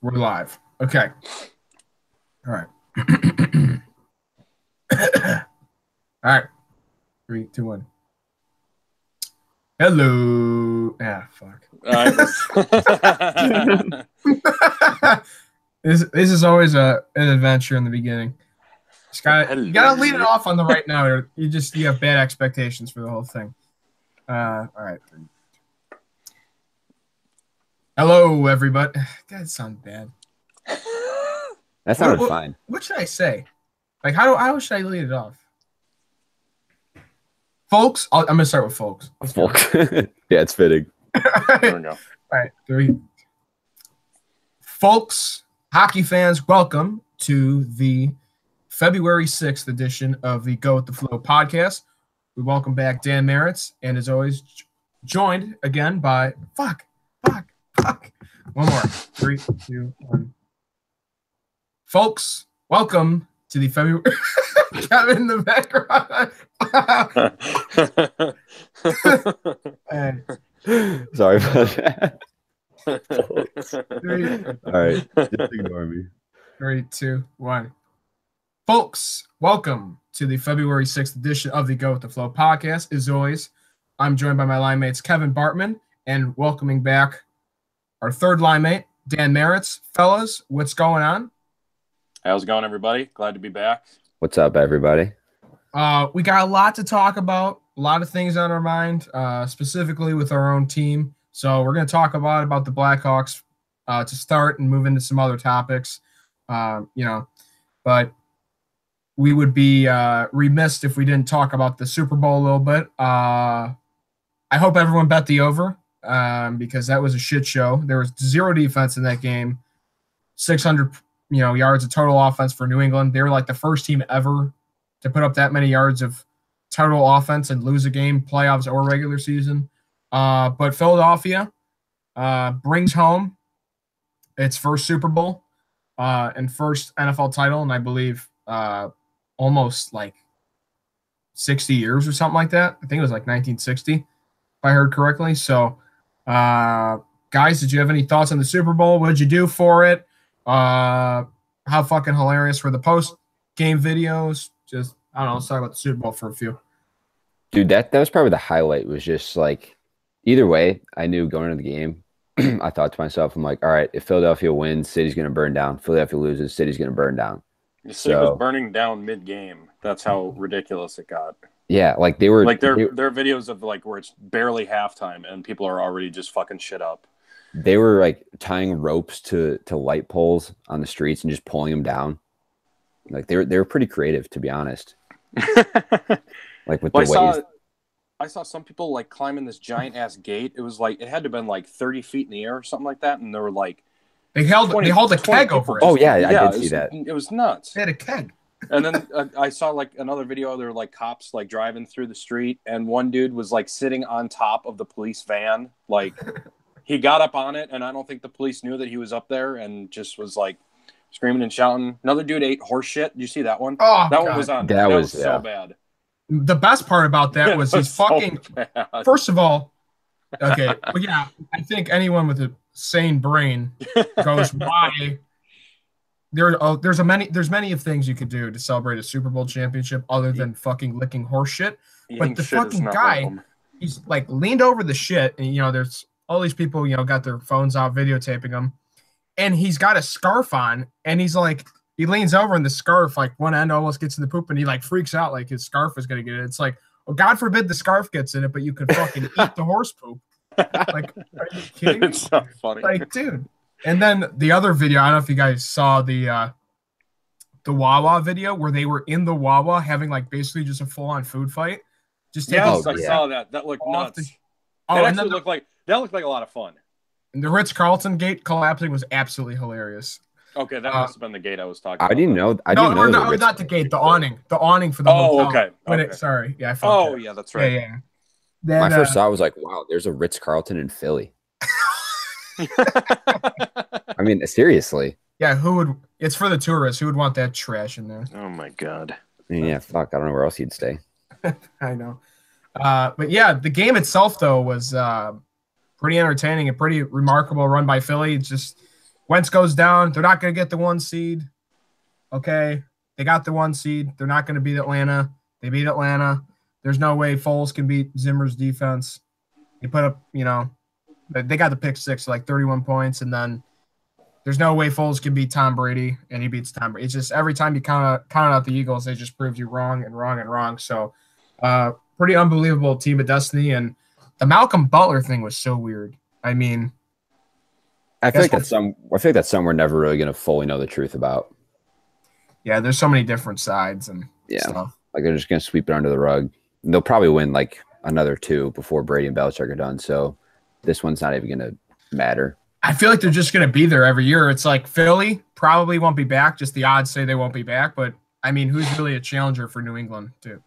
We're live. Okay. All right. All right. 3, 2, 1. Hello. Ah, fuck. This is always an adventure in the beginning. You gotta lead it off on the right note, or you have bad expectations for the whole thing. All right. Hello, everybody. God, it sounds bad. That sounded fine. What should I say? Like, how should I lead it off? Folks, I'm gonna start with folks. Folks. Yeah, it's fitting. There we go. All right, 3. Folks, hockey fans, welcome to the February 6th edition of the Go with the Flow podcast. We welcome back Dan Merritz, and as always, joined again by fuck. One more. 3, 2, 1. Folks, welcome to the February. Kevin in the background. Sorry about that. All right, just ignore me. 3, 2, 1. Folks, welcome to the February 6th edition of the Go with the Flow podcast. As always, I'm joined by my line mates Kevin Bartman and welcoming back our third line mate, Dan Merritz. Fellas, what's going on? How's it going, everybody? Glad to be back. What's up, everybody? We got a lot to talk about, a lot of things on our mind, specifically with our own team. So we're going to talk about the Blackhawks to start and move into some other topics. But we would be remiss if we didn't talk about the Super Bowl a little bit. I hope everyone bet the over because that was a shit show. There was zero defense in that game, 600 yards of total offense for New England. They were like the first team ever to put up that many yards of total offense and lose a game, playoffs or regular season. But Philadelphia brings home its first Super Bowl and first NFL title, and I believe almost like 60 years or something like that. I think it was like 1960, if I heard correctly. So, guys, did you have any thoughts on the Super Bowl? What did you do for it? How fucking hilarious were the post-game videos? Just, I don't know, let's talk about the Super Bowl for a few. Dude, that was probably the highlight. Was just like, either way, I knew going into the game, I thought to myself, I'm like, all right, if Philadelphia wins, city's going to burn down. Philadelphia loses, city's going to burn down. The city was burning down mid-game. That's how ridiculous it got. Yeah, like they were like there are videos of like where it's barely halftime and people are already just fucking shit up. They were like tying ropes to light poles on the streets and just pulling them down. Like they were pretty creative, to be honest. Like with the ways. I saw some people like climbing this giant ass gate. It was like it had to have been like 30 feet in the air or something like that, and there were like they held a keg over it. Oh yeah, I did see that. It was nuts. They had a keg. And then I saw like another video. There were like cops like driving through the street, and one dude was like sitting on top of the police van. Like he got up on it, and I don't think the police knew that he was up there, and just was like screaming and shouting. Another dude ate horse shit. Did you see that one? Oh, that God. one was on. That was so bad. The best part about that was his fucking. So first of all, okay, but yeah, I think anyone with a sane brain goes, why? There's many of things you could do to celebrate a Super Bowl championship other than fucking licking horse shit. But the fucking guy, he's like leaned over the shit, and there's all these people, got their phones out videotaping him, and he's got a scarf on, and he's like. He leans over and the scarf, like one end almost gets in the poop and he like freaks out like his scarf is going to get it. It's like, well, God forbid the scarf gets in it, but you could fucking eat the horse poop. Like, are you kidding me? It's so funny. Like, dude. And then the other video, I don't know if you guys saw the Wawa video where they were in the Wawa having like basically just a full on food fight. Just yes, I saw that. That looked nuts. That looked like a lot of fun. And the Ritz-Carlton gate collapsing was absolutely hilarious. Okay, that must have been the gate I was talking about. I didn't know. No, not the gate. The awning. The awning for the hotel. Okay. Sorry. Yeah, I fucked yeah, that's right. Yeah. Then, my first thought was like, wow, there's a Ritz-Carlton in Philly. I mean, seriously. Yeah, it's for the tourists. Who would want that trash in there? Oh, my God. I mean, yeah, fuck. I don't know where else you'd stay. I know. But yeah, the game itself, though, was pretty entertaining and pretty remarkable run by Philly. It's just Wentz goes down. They're not going to get the 1 seed. Okay. They got the 1 seed. They're not going to beat Atlanta. They beat Atlanta. There's no way Foles can beat Zimmer's defense. He put up, they got the pick 6, like 31 points, and then there's no way Foles can beat Tom Brady, and he beats Tom Brady. It's just every time you count out the Eagles, they just proved you wrong and wrong and wrong. So, pretty unbelievable team of destiny. And the Malcolm Butler thing was so weird. I mean, I feel like that's some we're never really going to fully know the truth about. Yeah, there's so many different sides and stuff. Like they're just going to sweep it under the rug. And they'll probably win like another 2 before Brady and Belichick are done. So this one's not even going to matter. I feel like they're just going to be there every year. It's like Philly probably won't be back. Just the odds say they won't be back. But, I mean, who's really a challenger for New England, too?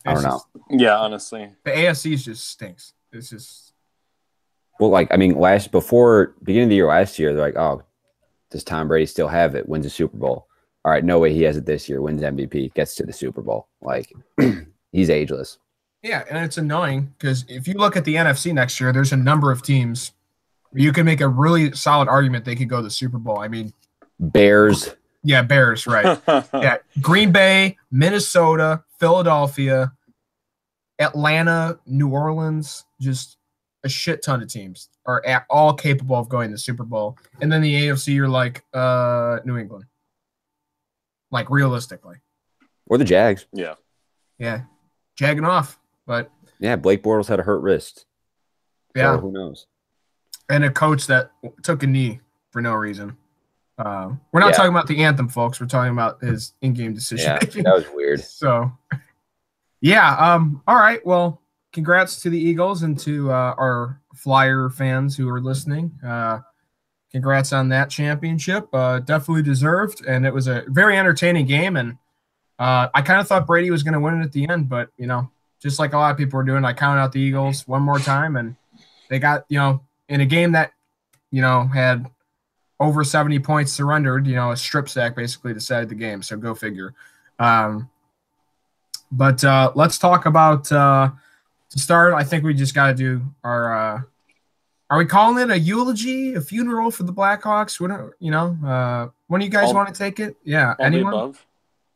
I don't know. Yeah, honestly. The AFC just stinks. It's just – Well, like, I mean, before beginning of the year last year, they're like, oh, does Tom Brady still have it? Wins a Super Bowl. All right, no way he has it this year. Wins MVP, gets to the Super Bowl. Like, he's ageless. Yeah, and it's annoying because if you look at the NFC next year, there's a number of teams – you can make a really solid argument they could go to the Super Bowl. I mean, Bears. Yeah, Bears, right. Yeah, Green Bay, Minnesota, Philadelphia, Atlanta, New Orleans, just a shit ton of teams are all capable of going to the Super Bowl. And then the AFC, you're like New England. Like, realistically. Or the Jags. Yeah. Yeah. Jagging off. But yeah, Blake Bortles had a hurt wrist. Yeah. So who knows? And a coach that took a knee for no reason. We're not talking about the anthem, folks. We're talking about his in-game decision. Yeah, that was weird. So, yeah. All right. Well, congrats to the Eagles and to our Flyer fans who are listening. Congrats on that championship. Definitely deserved. And it was a very entertaining game. And I kind of thought Brady was going to win it at the end. But, just like a lot of people were doing, I counted out the Eagles one more time. And they got, in a game that, had over 70 points surrendered, a strip sack basically decided the game. So go figure. But let's talk about to start. I think we just got to do our. Are we calling it a eulogy, a funeral for the Blackhawks? When do you guys want to take it? Yeah, anyone? Above.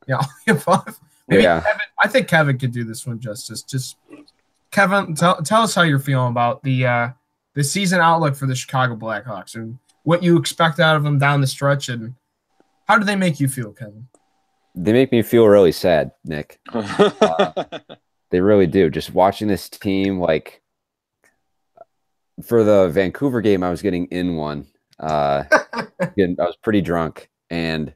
Yeah, all the above. Maybe Kevin, I think Kevin could do this one justice. Just Kevin, tell us how you're feeling about the season outlook for the Chicago Blackhawks and what you expect out of them down the stretch, and how do they make you feel, Kevin? They make me feel really sad, Nick. They really do. Just watching this team, like for the Vancouver game, I was getting in one. I was pretty drunk, and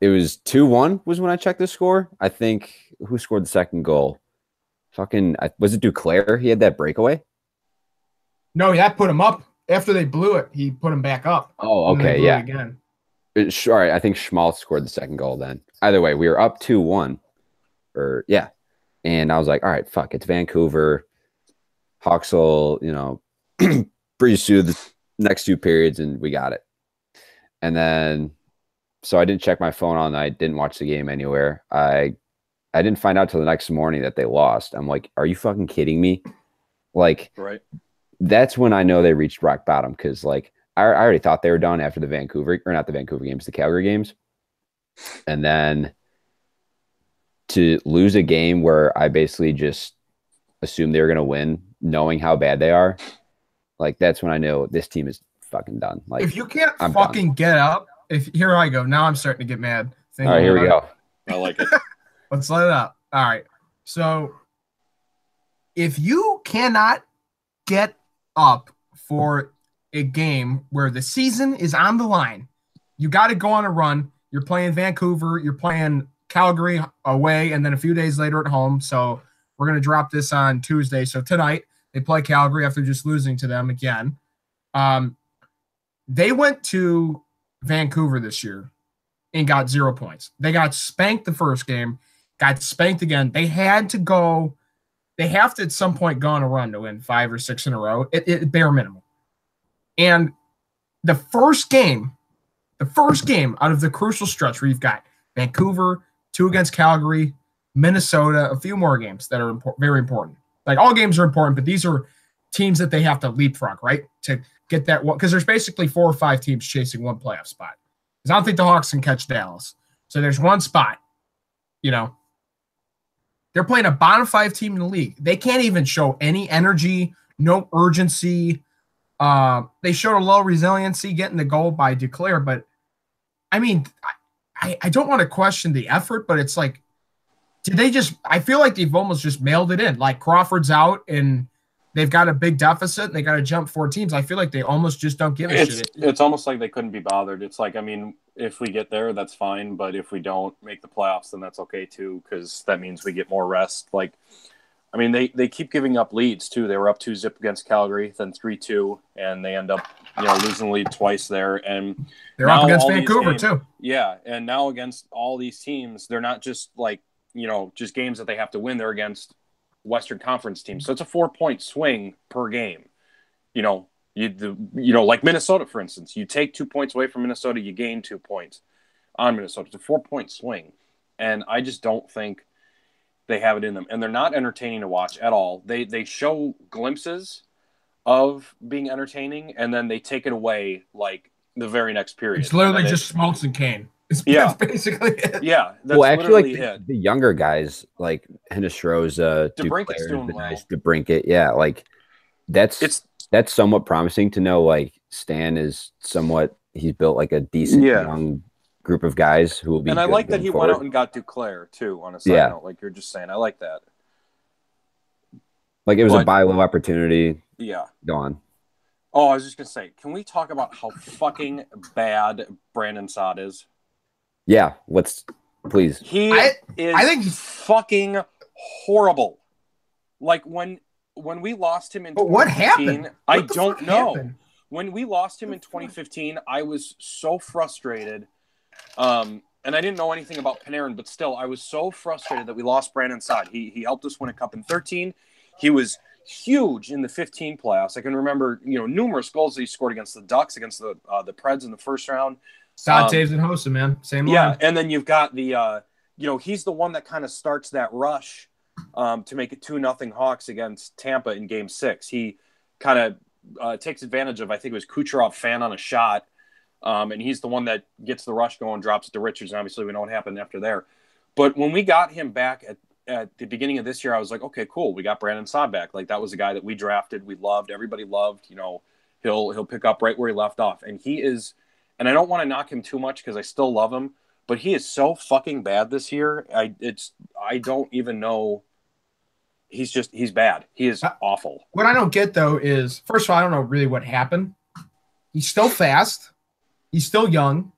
it was 2-1 was when I checked the score. I think who scored the second goal? Was it Duclair? He had that breakaway. No, that put him up. After they blew it, he put him back up. Oh, okay, yeah. Again. Sorry, I think Schmaltz scored the second goal then. Either way, we were up 2-1. And I was like, all right, fuck, it's Vancouver. Hawks will, breeze through the next 2 periods, and we got it. And then, so I didn't check my phone all night, didn't watch the game anywhere. I didn't find out till the next morning that they lost. I'm like, are you fucking kidding me? Like, right. That's when I know they reached rock bottom because, like, I already thought they were done after the Calgary games. And then to lose a game where I basically just assumed they were going to win, knowing how bad they are, like, that's when I know this team is fucking done. Like, if you can't get up, here I go. Now I'm starting to get mad. All right, here we go. I like it. Let's let it out. All right. So if you cannot get up for a game where the season is on the line, you got to go on a run. You're playing Vancouver, you're playing Calgary away, and then a few days later at home. So we're going to drop this on Tuesday. So tonight they play Calgary after just losing to them again. They went to Vancouver this year and got 0 points. They got spanked the first game, got spanked again. They have to at some point go on a run to win 5 or 6 in a row, at bare minimum. And the first game out of the crucial stretch where you've got Vancouver, 2 against Calgary, Minnesota, a few more games that are very important. Like, all games are important, but these are teams that they have to leapfrog, right? To get that one, because there's basically 4 or 5 teams chasing one playoff spot. Because I don't think the Hawks can catch Dallas. So there's one spot. You know, they're playing a bottom 5 team in the league. They can't even show any energy, no urgency. They showed a low resiliency getting the goal by Duclair, but I mean, I don't want to question the effort, but it's like, did they just? I feel like they've almost just mailed it in. Like Crawford's out and they've got a big deficit and they got to jump 4 teams. I feel like they almost just don't give a shit. It's almost like they couldn't be bothered. It's like, I mean, if we get there, that's fine. But if we don't make the playoffs, then that's okay too, because that means we get more rest. Like, I mean, they keep giving up leads too. They were up 2-0 against Calgary, then 3-2, and they end up losing the lead twice there. And they're up against Vancouver too. Yeah, and now against all these teams, they're not just like just games that they have to win. They're against Western Conference teams, so it's a 4-point swing per game. Like Minnesota, for instance, you take 2 points away from Minnesota, you gain 2 points on Minnesota. It's a 4-point swing, and I just don't think they have it in them, and they're not entertaining to watch at all. They show glimpses of being entertaining, and then they take it away like the very next period. It's literally just Smoltz and Kane. That's basically it. Yeah, that's literally like the younger guys like Hinostroza, DeBrincat's doing well. DeBrincat, yeah, like that's somewhat promising to know. Like Stan is he's built like a decent young group of guys who will be. And I like that he went out and got Duclair too. On a side note, like you're just saying, I like that. Like it was a buy low opportunity. Yeah. Go on. Oh, I was just gonna say, can we talk about how fucking bad Brandon Saad is? Yeah, please. I think he's fucking horrible. Like when we lost him in 2015, what happened? I don't know. When we lost him in 2015, I was so frustrated. And I didn't know anything about Panarin, but still, I was so frustrated that we lost Brandon Saad. He helped us win a cup in 13. He was huge in the 15 playoffs. I can remember, numerous goals that he scored against the Ducks, against the Preds in the first round. Saad, Taves, and Hossa, man. Same line. Yeah, and then you've got the, he's the one that kind of starts that rush to make it 2-0 Hawks against Tampa in Game 6. He kind of takes advantage of, I think it was Kucherov fan on a shot, and he's the one that gets the rush going, drops it to Richards, and obviously we know what happened after there. But when we got him back at the beginning of this year, I was like, okay, cool, we got Brandon Saad back. Like that was a guy that we drafted, we loved, everybody loved. He'll pick up right where he left off, and he is. And I don't want to knock him too much because I still love him, but he is so fucking bad this year. I don't even know. He's bad. He is awful. What I don't get though is, first of all, I don't know really what happened. He's still fast. He's still young.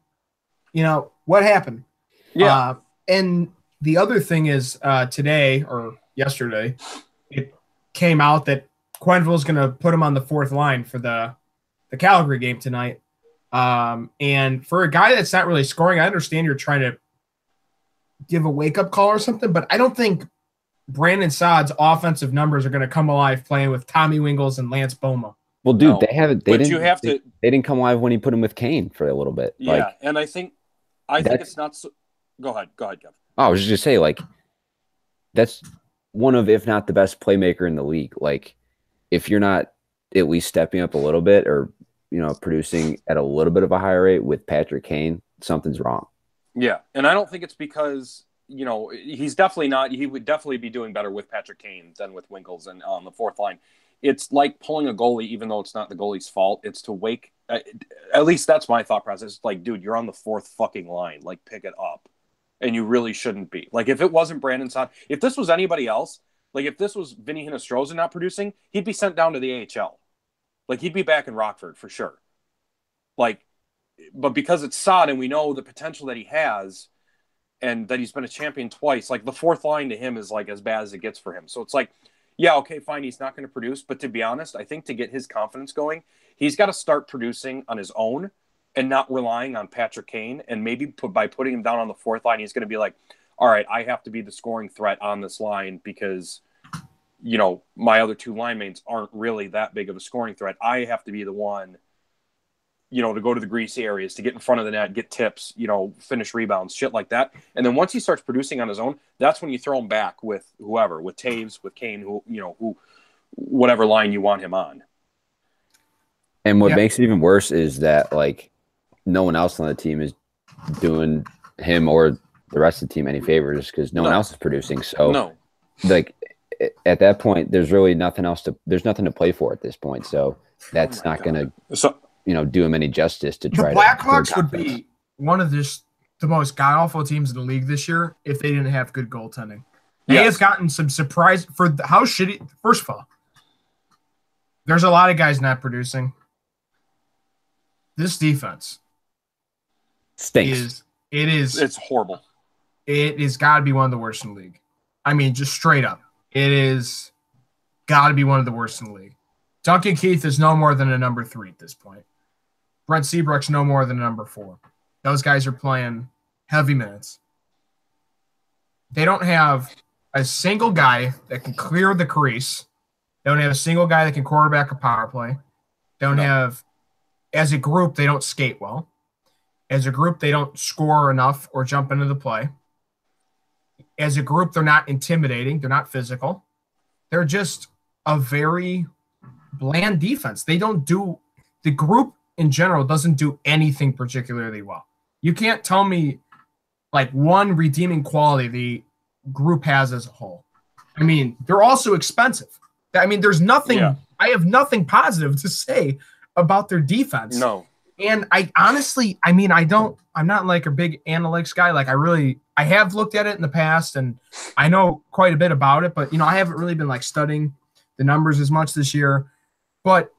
What happened? Yeah. And the other thing is today or yesterday, it came out that Quenneville's going to put him on the 4th line for the Calgary game tonight. And for a guy that's not really scoring, I understand you're trying to give a wake-up call or something, but I don't think Brandon Saad's offensive numbers are going to come alive playing with Tommy Wingles and Lance Boma. Well, dude, they didn't come alive when he put him with Kane for a little bit. Yeah, and I think it's not so. Go ahead, Kev. Oh, I was just going to say, like, that's one of, if not the best playmaker in the league. Like, if you're not at least stepping up a little bit or producing at a little bit of a higher rate with Patrick Kane, something's wrong. Yeah, and I don't think it's because, he's definitely not. He would definitely be doing better with Patrick Kane than with Winkles and on the 4th line. It's like pulling a goalie, even though it's not the goalie's fault. It's to wake. At least that's my thought process. It's like, dude, you're on the 4th fucking line. Like, pick it up, and you really shouldn't be. Like, if it wasn't Brandon Saad, if this was anybody else, like if this was Vinny Hinostroza not producing, he'd be sent down to the AHL. Like, he'd be back in Rockford for sure. Like, but because it's Saad and we know the potential that he has and that he's been a champion twice, like the 4th line to him is like as bad as it gets for him. So it's like, yeah, okay, fine, he's not going to produce. But to be honest, I think to get his confidence going, he's got to start producing on his own and not relying on Patrick Kane. And maybe by putting him down on the 4th line, he's going to be like, all right, I have to be the scoring threat on this line because my other 2 line mates aren't really that big of a scoring threat. I have to be the one, to go to the greasy areas, to get in front of the net, get tips, finish rebounds, shit like that. And then once he starts producing on his own, that's when you throw him back with whoever, with Taves, with Kane, who whatever line you want him on. And what Yeah. makes it even worse is that like no one else on the team is doing him or the rest of the team any favors because no one else is producing. So like at that point, there's really nothing else there's nothing to play for at this point. So that's not going to, do him any justice to try the Blackhawks would be one of the most god-awful teams in the league this year if they didn't have good goaltending. They have gotten some surprise for how shitty. First of all, there's a lot of guys not producing. This defense stinks. It's horrible. It has got to be one of the worst in the league. I mean, just straight up. It is got to be one of the worst in the league. Duncan Keith is no more than a number 3 at this point. Brent Seabrook's no more than a number 4. Those guys are playing heavy minutes. They don't have a single guy that can clear the crease. They don't have a single guy that can quarterback a power play. They don't have, as a group, they don't skate well. As a group, they don't score enough or jump into the play. As a group, they're not intimidating. They're not physical. They're just a very bland defense. They don't do – the group in general doesn't do anything particularly well. You can't tell me like one redeeming quality the group has as a whole. I mean, they're also expensive. I mean, there's nothing I have nothing positive to say about their defense. No. And I honestly, I mean, I'm not like a big analytics guy. Like I have looked at it in the past and I know quite a bit about it, but I haven't really been like studying the numbers as much this year. But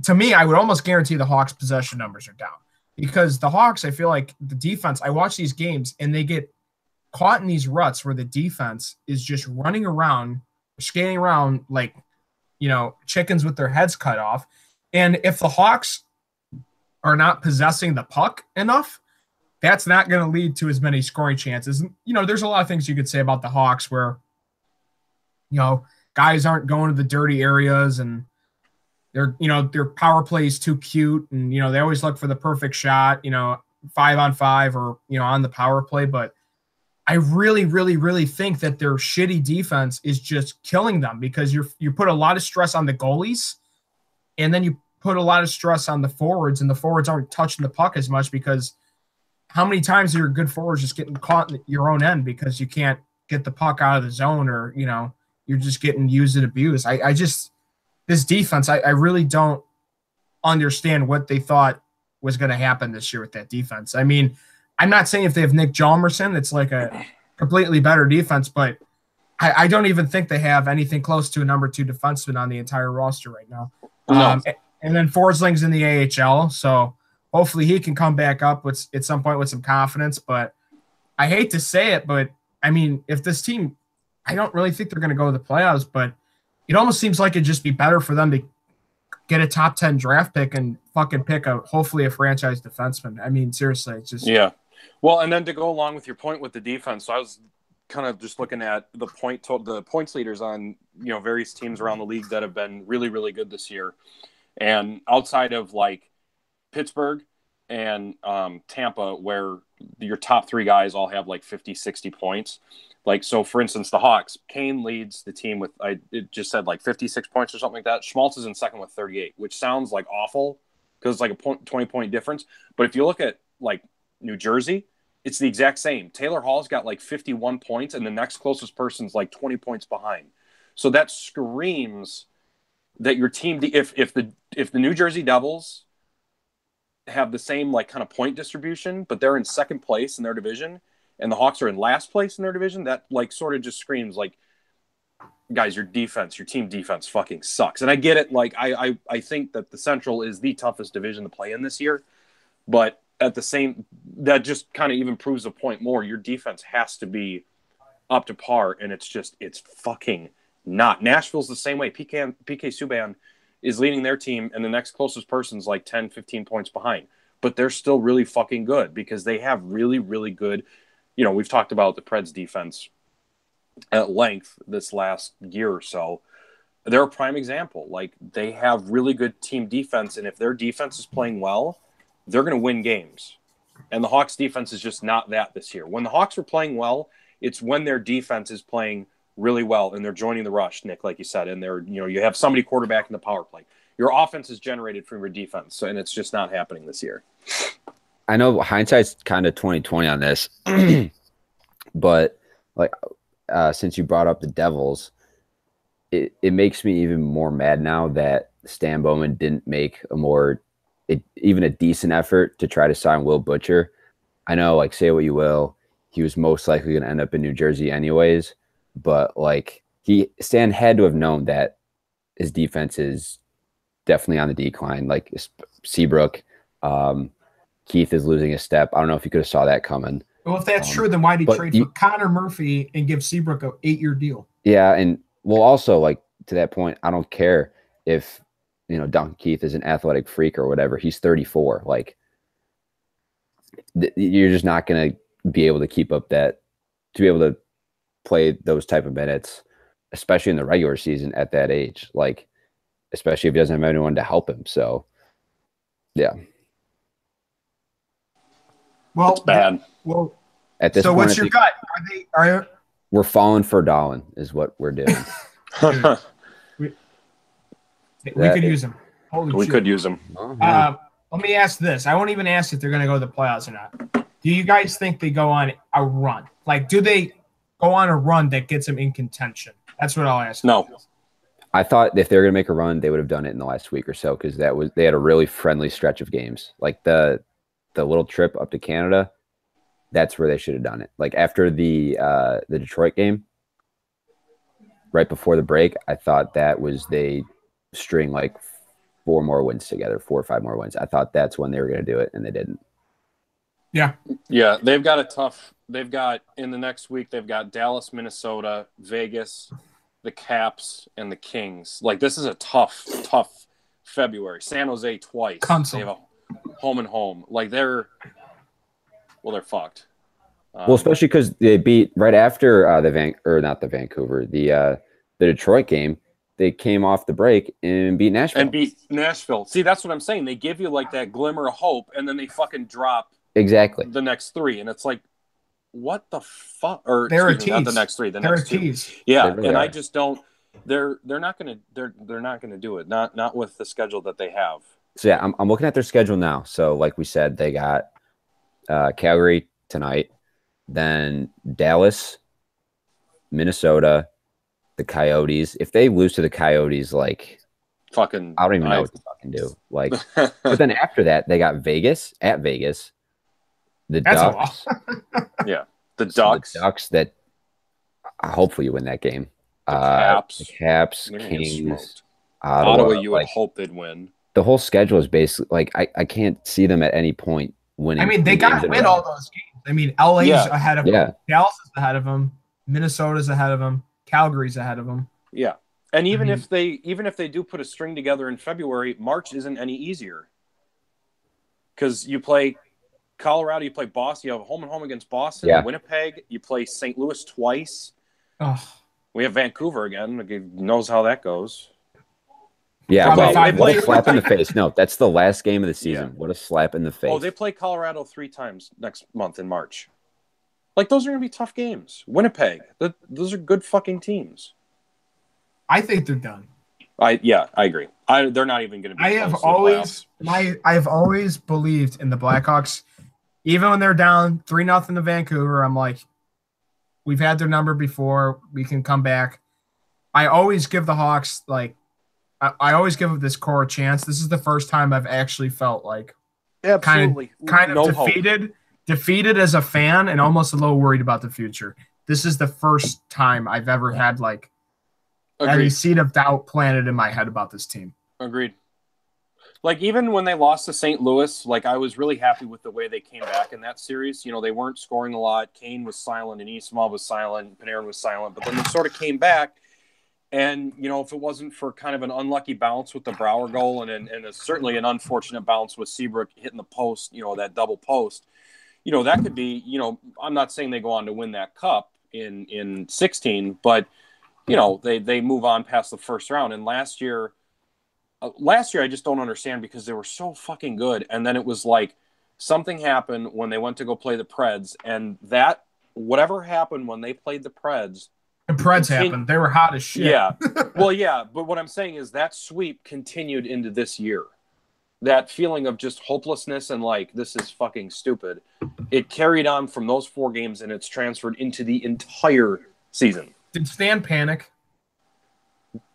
to me, I would almost guarantee the Hawks possession numbers are down because the Hawks, I feel like the defense, I watch these games and they get caught in these ruts where the defense is just running around, skating around like, chickens with their heads cut off. And if the Hawks are not possessing the puck enough, that's not going to lead to as many scoring chances. And, there's a lot of things you could say about the Hawks where, guys aren't going to the dirty areas and their power play is too cute. And, they always look for the perfect shot, 5-on-5 or, on the power play. But I really, really, really think that their shitty defense is just killing them because you put a lot of stress on the goalies and then you put a lot of stress on the forwards, and the forwards aren't touching the puck as much because how many times are your good forwards just getting caught in your own end because you can't get the puck out of the zone or, you're just getting used and abused. This defense, I really don't understand what they thought was going to happen this year with that defense. I mean, I'm not saying if they have Nick Hjalmarsson, it's like a completely better defense, but I don't even think they have anything close to a number 2 defenseman on the entire roster right now. No. And then Forsling's in the AHL, so hopefully he can come back up at some point with some confidence. But I hate to say it, but I mean, if this team, I don't really think they're going to go to the playoffs, but it almost seems like it'd just be better for them to get a top 10 draft pick and fucking pick hopefully a franchise defenseman. I mean, seriously, it's just Well, and then to go along with your point with the defense, so I was kind of just looking at the points leaders on various teams around the league that have been really, really good this year. And outside of like Pittsburgh and Tampa, where your top 3 guys all have like 50, 60 points. Like, so for instance, the Hawks, Kane leads the team with, it just said like 56 points or something like that. Schmaltz is in second with 38, which sounds like awful because it's like a 20-point difference. But if you look at like New Jersey, it's the exact same. Taylor Hall's got like 51 points and the next closest person's like 20 points behind. So that screams that your team, if the New Jersey Devils have the same like kind of point distribution, but they're in second place in their division and the Hawks are in last place in their division, that like sort of just screams like, guys, your team defense fucking sucks. And I get it. Like I think that the Central is the toughest division to play in this year, but at the same, that just kind of even proves a point more. Your defense has to be up to par, and it's fucking not. Nashville's the same way. PK Subban is leading their team, and the next closest person's like 10, 15 points behind. But they're still really fucking good because they have really, really good, we've talked about the Preds defense at length this last year or so. They're a prime example. Like, they have really good team defense, and if their defense is playing well, they're going to win games. And the Hawks defense is just not that this year. When the Hawks are playing well, it's when their defense is playing really well and they're joining the rush, Nick, like you said, and they're, you have somebody quarterback in the power play. Your offense is generated from your defense, and it's just not happening this year. I know hindsight's kind of 2020 on this, but like since you brought up the Devils, it makes me even more mad now that Stan Bowman didn't make even a decent effort to try to sign Will Butcher. I know, like, say what you will, he was most likely going to end up in New Jersey anyways, but like Stan had to have known that his defense is definitely on the decline. Like Seabrook, Keith is losing a step. I don't know if you could have saw that coming. Well, if that's true, then why did he trade for Connor Murphy and give Seabrook an 8-year deal? Yeah, and well, also, like, to that point, I don't care if, Duncan Keith is an athletic freak or whatever. He's 34. Like, you're just not going to be able to keep up to be able to play those type of minutes, especially in the regular season at that age. Like, especially if he doesn't have anyone to help him. So, yeah. Well, it's bad. Well, at this so point, what's your gut? We're falling for Dahlin is what we're doing. we could use him. We could use him. Let me ask this. I won't even ask if they're going to go to the playoffs or not. Do you guys think they go on a run? Like, do they go on a run that gets them in contention? That's what I'll ask. No. I thought if they were going to make a run, they would have done it in the last week or so because they had a really friendly stretch of games. Like the little trip up to Canada, that's where they should have done it. Like after the Detroit game, right before the break, I thought that was they string like 4 or 5 more wins. I thought that's when they were going to do it, and they didn't. Yeah. Yeah, they've got in the next week, they've got Dallas, Minnesota, Vegas, the Caps, and the Kings. Like, this is a tough February. San Jose twice. They have a home and home. Like, they're fucked. Well, especially because they beat right after the Detroit game. They came off the break and beat Nashville. See, that's what I'm saying. They give you like that glimmer of hope, and then they fucking drop exactly the next 3, and it's like, what the fuck? Or they're a tease. Not the next 3, the next 2. Tease. Yeah, really and are. I just don't. They're not gonna do it. Not with the schedule that they have. So yeah, I'm looking at their schedule now. So like we said, they got Calgary tonight, then Dallas, Minnesota, the Coyotes. If they lose to the Coyotes, like fucking, I don't even know what to fucking do. Like, but then after that, they got Vegas, the Ducks. Yeah, the Ducks. The Ducks that hopefully you win that game. The Caps, Kings, Ottawa. You would hope they'd win. The whole schedule is basically like I can't see them at any point winning. I mean, they got to win all those games. I mean, LA's ahead of them. Dallas is ahead of them. Minnesota's ahead of them. Calgary's ahead of them. Yeah, and even if they do put a string together in February, March isn't any easier because you play Colorado, you play Boston, you have home and home against Boston, Winnipeg, you play St. Louis twice. Oh. We have Vancouver again. Who knows how that goes? Yeah, what a slap in the face. No, that's the last game of the season. Yeah. What a slap in the face. Oh, they play Colorado 3 times next month in March. Like, those are going to be tough games. Winnipeg, those are good fucking teams. I think they're done. I agree. They're not even going to be. I have always believed in the Blackhawks. Even when they're down 3-0 to Vancouver, I'm like, we've had their number before. We can come back. I always give the Hawks, like, I always give this core a chance. This is the first time I've actually felt like absolutely kind of defeated as a fan and almost a little worried about the future. This is the first time I've ever had like any seed of doubt planted in my head about this team. Agreed. Like, even when they lost to St. Louis, like, I was really happy with the way they came back in that series. You know, they weren't scoring a lot. Kane was silent, and Eastmal was silent, Panarin was silent, but then they sort of came back. And, you know, if it wasn't for kind of an unlucky bounce with the Brouwer goal and certainly an unfortunate bounce with Seabrook hitting the post, you know, that double post, you know, that could be, you know, I'm not saying they go on to win that cup in 16, but, you know, they move on past the first round. And last year, I just don't understand because they were so fucking good. And then it was like something happened when they went to go play the Preds, and that whatever happened when they played the Preds And Preds happened. They were hot as shit. Yeah. Well, yeah, but what I'm saying is that sweep continued into this year. That feeling of just hopelessness and like, this is fucking stupid. It carried on from those 4 games, and it's transferred into the entire season. Did Stan panic?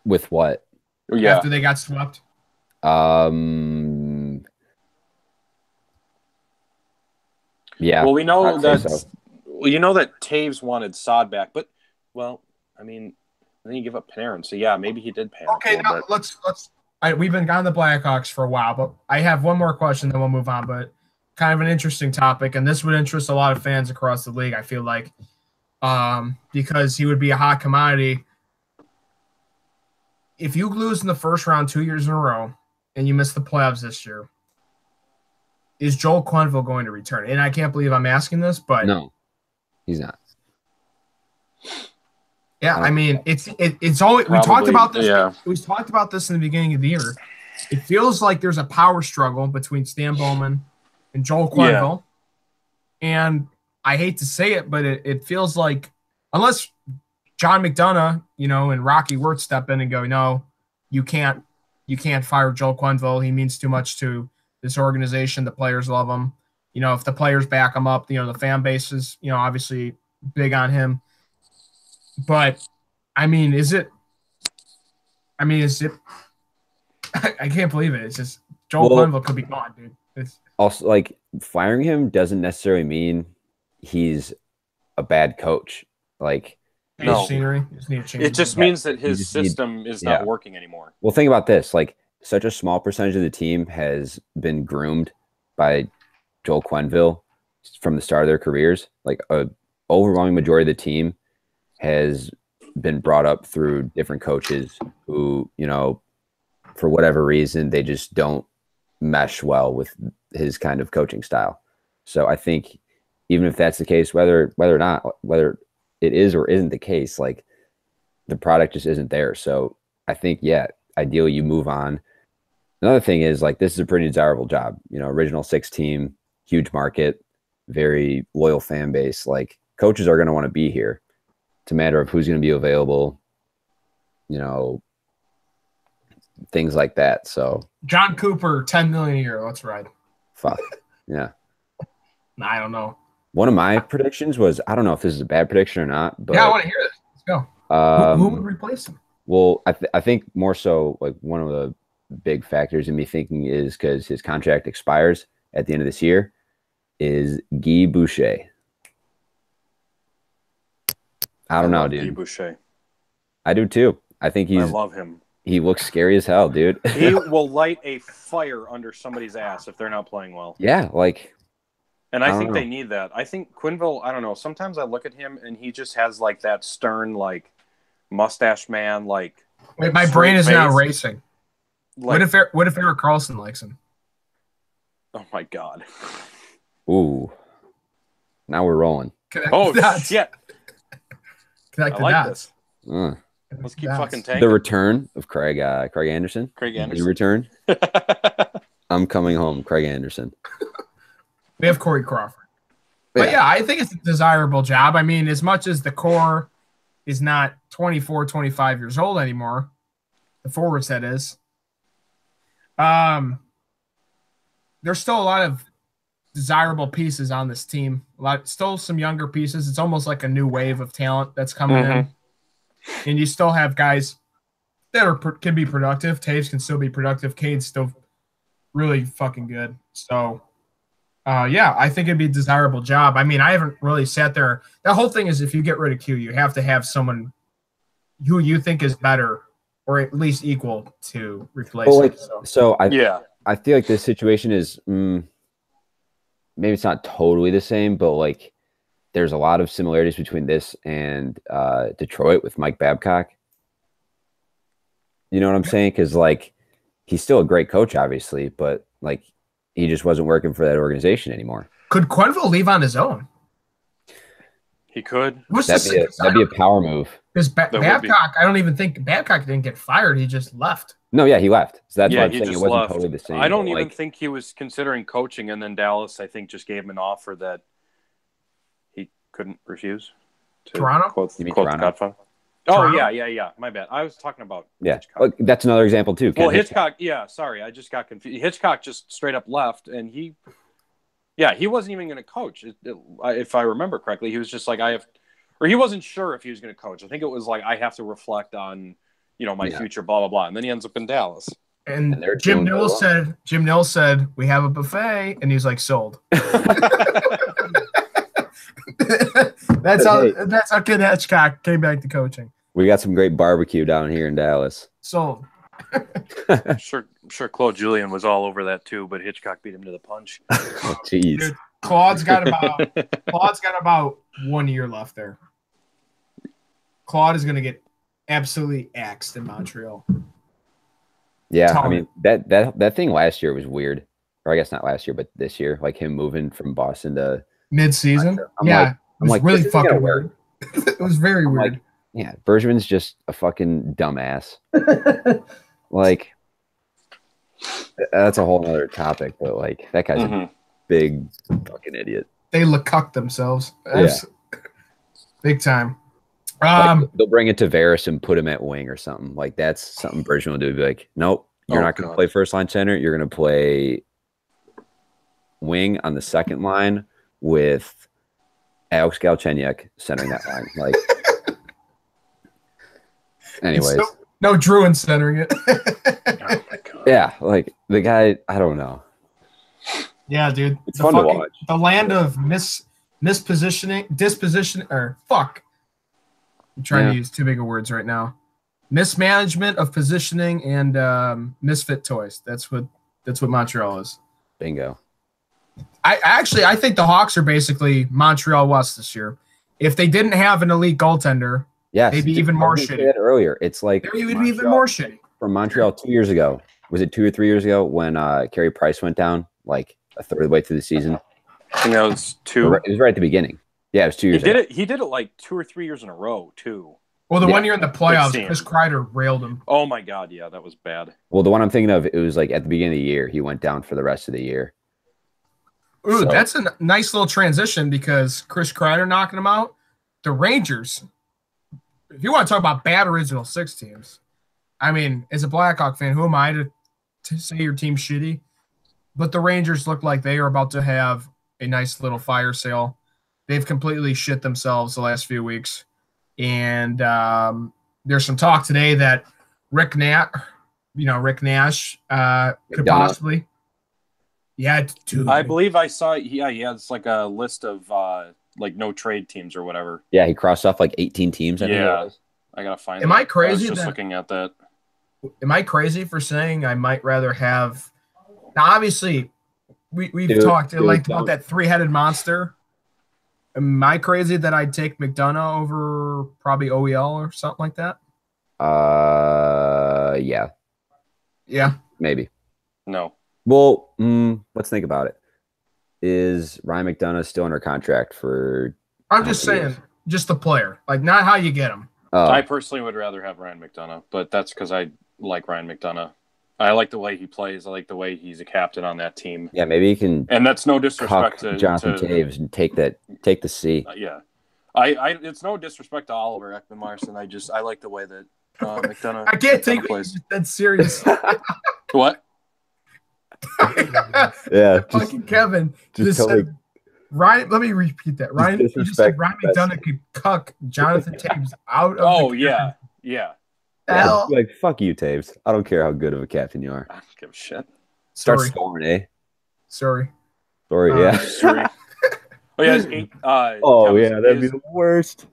With what? Yeah. After they got swept? Yeah. Well, we know that so. you know that Taves wanted Sod back, but I mean, then you give up Panarin, so yeah, maybe he did panic. Okay, now let's. We've been on the Blackhawks for a while, but I have one more question, then we'll move on. But kind of an interesting topic, and this would interest a lot of fans across the league. I feel like, because he would be a hot commodity. If you lose in the first round 2 years in a row, and you miss the playoffs this year, is Joel Quenneville going to return? And I can't believe I'm asking this, but no, he's not. Yeah, I mean, it's always we talked about this. Yeah. We talked about this in the beginning of the year. It feels like there's a power struggle between Stan Bowman and Joel Quenneville. Yeah. And I hate to say it, but it feels like unless John McDonough, and Rocky Wirtz step in and go, no, you can't fire Joel Quenneville. He means too much to this organization. The players love him. If the players back him up, the fan base is, obviously big on him. But, I can't believe it. It's just Joel Quenneville could be gone, dude. Also, like, firing him doesn't necessarily mean he's a bad coach. Like, scenery. It just means that his system is not working anymore. Well, think about this. Like, such a small percentage of the team has been groomed by Joel Quenneville from the start of their careers. Like, a overwhelming majority of the team has been brought up through different coaches who, for whatever reason, they just don't mesh well with his kind of coaching style. So I think even if that's the case, whether it is or isn't the case, like, the product just isn't there. So I think, ideally you move on. Another thing is, like, this is a pretty desirable job, original 6 team, huge market, very loyal fan base. Like, coaches are going to want to be here. It's a matter of who's going to be available, things like that. So John Cooper, $10 million a year. Let's ride. Fuck. Yeah. I don't know. One of my predictions was, I don't know if this is a bad prediction or not, but I want to hear this. Let's go. Who would replace him? Well, I think more so, like, one of the big factors in me thinking is because his contract expires at the end of this year is Guy Boucher. I don't know, dude. Guy Boucher. I do too. I think I love him. He looks scary as hell, dude. He will light a fire under somebody's ass if they're not playing well. Yeah, like. And I think they need that. I think Quenneville, I don't know. Sometimes I look at him and he just has like that stern, like, mustache man, like. Wait, my brain is now racing. Like, what if Erik Karlsson likes him? Oh my God. Ooh. Now we're rolling. Shit. Connect the dots. Let's keep fucking tanking. The return of Craig Anderson. Craig Anderson. The return. I'm coming home, Craig Anderson. We have Corey Crawford. But I think it's a desirable job. I mean, as much as the core is not 24, 25 years old anymore, the forwards, that is, there's still a lot of desirable pieces on this team. Still some younger pieces. It's almost like a new wave of talent that's coming in. And you still have guys that can be productive. Taves can still be productive. Cade's still really fucking good. So, I think it'd be a desirable job. I mean, I haven't really sat there. The whole thing is if you get rid of Q, you have to have someone who you think is better or at least equal to replace him. I feel like this situation is maybe it's not totally the same, but like there's a lot of similarities between this and Detroit with Mike Babcock. You know what I'm saying? Because like he's still a great coach, obviously, but like he just wasn't working for that organization anymore. Could Quenneville leave on his own? He could. That'd be a power move. Because Babcock, I don't even think Babcock didn't get fired. He just left. No, yeah, he left. So that's why I'm saying it wasn't left. Totally the same. I don't even think he was considering coaching, and then Dallas, I think, just gave him an offer that he couldn't refuse. Toronto? Quote the Godfather. Oh, Toronto? yeah. My bad. I was talking about Yeah, Hitchcock. that's another example too. Well, Hitchcock. Yeah, sorry, I just got confused. Hitchcock just straight up left, and he wasn't even going to coach. If I remember correctly, he was just like, he wasn't sure if he was going to coach. I think it was like, I have to reflect on, my future, blah blah blah, and then he ends up in Dallas. And Jim Nils said, we have a buffet, and he's like, sold. That's how Kid Hitchcock came back to coaching. We got some great barbecue down here in Dallas. Sold. I'm sure Claude Julien was all over that too, but Hitchcock beat him to the punch. Oh, jeez. Claude's got about 1 year left there. Claude is going to get absolutely axed in Montreal. Yeah, I mean that thing last year was weird, or I guess not last year, but this year, like him moving from Boston to mid-season. It was really fucking weird. It was very weird. Like, yeah, Bergevin's just a fucking dumbass. Like, that's a whole other topic, but like that guy's a big fucking idiot. They cuck themselves. Big time. They'll bring it to Varys and put him at wing or something. Like that's something Bergevin will do. Be like, nope, you're not going to play first line center. You're going to play wing on the second line with Alex Galchenyuk centering that line. Like, anyways, no Druin centering it. Oh my God. Yeah, like the guy, I don't know. Yeah, dude, it's fun to watch. The land of disposition, or fuck. I'm trying to use too big of words right now. Mismanagement of positioning and misfit toys. That's what Montreal is. Bingo. I think the Hawks are basically Montreal West this year. If they didn't have an elite goaltender, they'd be even more shitty. Earlier, it's like they would be even more shitty. From Montreal 2 years ago. Was it 2 or 3 years ago when Carey Price went down like a third of the way through the season? I think that was 2. It was right at the beginning. Yeah, it was 2 years. He did it like 2 or 3 years in a row too. Well, the 1 year in the playoffs, Chris Kreider railed him. Oh my God, yeah, that was bad. Well, the one I'm thinking of, it was like at the beginning of the year. He went down for the rest of the year. Ooh, that's a nice little transition because Chris Kreider knocking him out. The Rangers, if you want to talk about bad original six teams, I mean, as a Blackhawk fan, who am I to say your team's shitty? But the Rangers look like they are about to have a nice little fire sale. They've completely shit themselves the last few weeks. And there's some talk today that Rick Nash could possibly. Yeah, dude. I believe I saw. Yeah, he has like a list of like no trade teams or whatever. Yeah, he crossed off like 18 teams. I think it was. I gotta find. Am I crazy? I was just looking at that. Am I crazy for saying I might rather have? Now, obviously, we've talked about that three-headed monster. Am I crazy that I'd take McDonough over probably OEL or something like that? Yeah. Yeah. Maybe. No. Well, let's think about it. Is Ryan McDonough still under contract for? I'm just saying, just the player, like not how you get him. I personally would rather have Ryan McDonough, but that's because I like Ryan McDonough. I like the way he plays. I like the way he's a captain on that team. Yeah, maybe he can. And that's no disrespect to Jonathan Taves and take the C. Yeah, it's no disrespect to Oliver Ekman-Larsson. I like the way that McDonough. I can't take that serious. What? Yeah, fucking Kevin just said. Ryan, let me repeat that. Ryan, you just said Ryan McDonough could cuck Jonathan Taves out of. Oh yeah. Like fuck you, Taves. I don't care how good of a captain you are. I don't give a shit. Start scoring, eh? Sorry, yeah. Sorry. Oh yeah, that'd be the worst.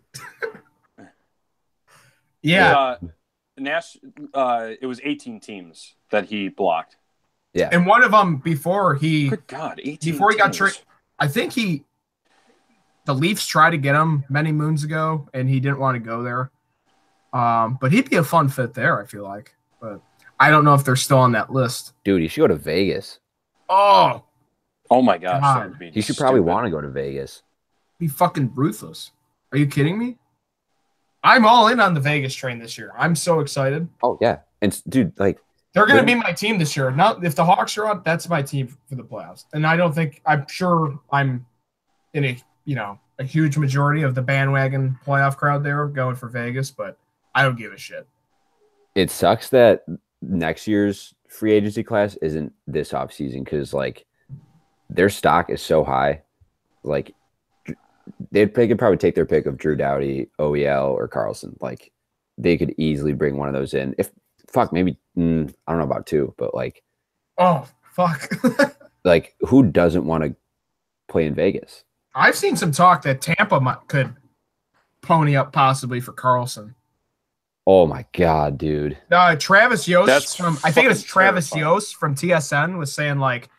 Yeah. Nash. It was 18 teams that he blocked. Yeah, and one of them before he. Good God, 18. Before he got traded, I think the Leafs tried to get him many moons ago, and he didn't want to go there. But he'd be a fun fit there, I feel like. But I don't know if they're still on that list. Dude, he should go to Vegas. Oh my gosh. He should probably want to go to Vegas. Be fucking ruthless. Are you kidding me? I'm all in on the Vegas train this year. I'm so excited. Oh, yeah. And, dude, like... They're going to be my team this year. Now, if the Hawks are on, that's my team for the playoffs. And I'm sure I'm in a huge majority of the bandwagon playoff crowd there going for Vegas, but I don't give a shit. It sucks that next year's free agency class isn't this offseason because, like, their stock is so high. Like, they could probably take their pick of Drew Doughty, OEL, or Carlson. Like, they could easily bring one of those in. Maybe, I don't know about two, but, like. Oh, fuck. Like, who doesn't want to play in Vegas? I've seen some talk that Tampa could pony up possibly for Carlson. Oh my God, dude! Travis Yost I think it was Travis terrifying. Yost from TSN was saying like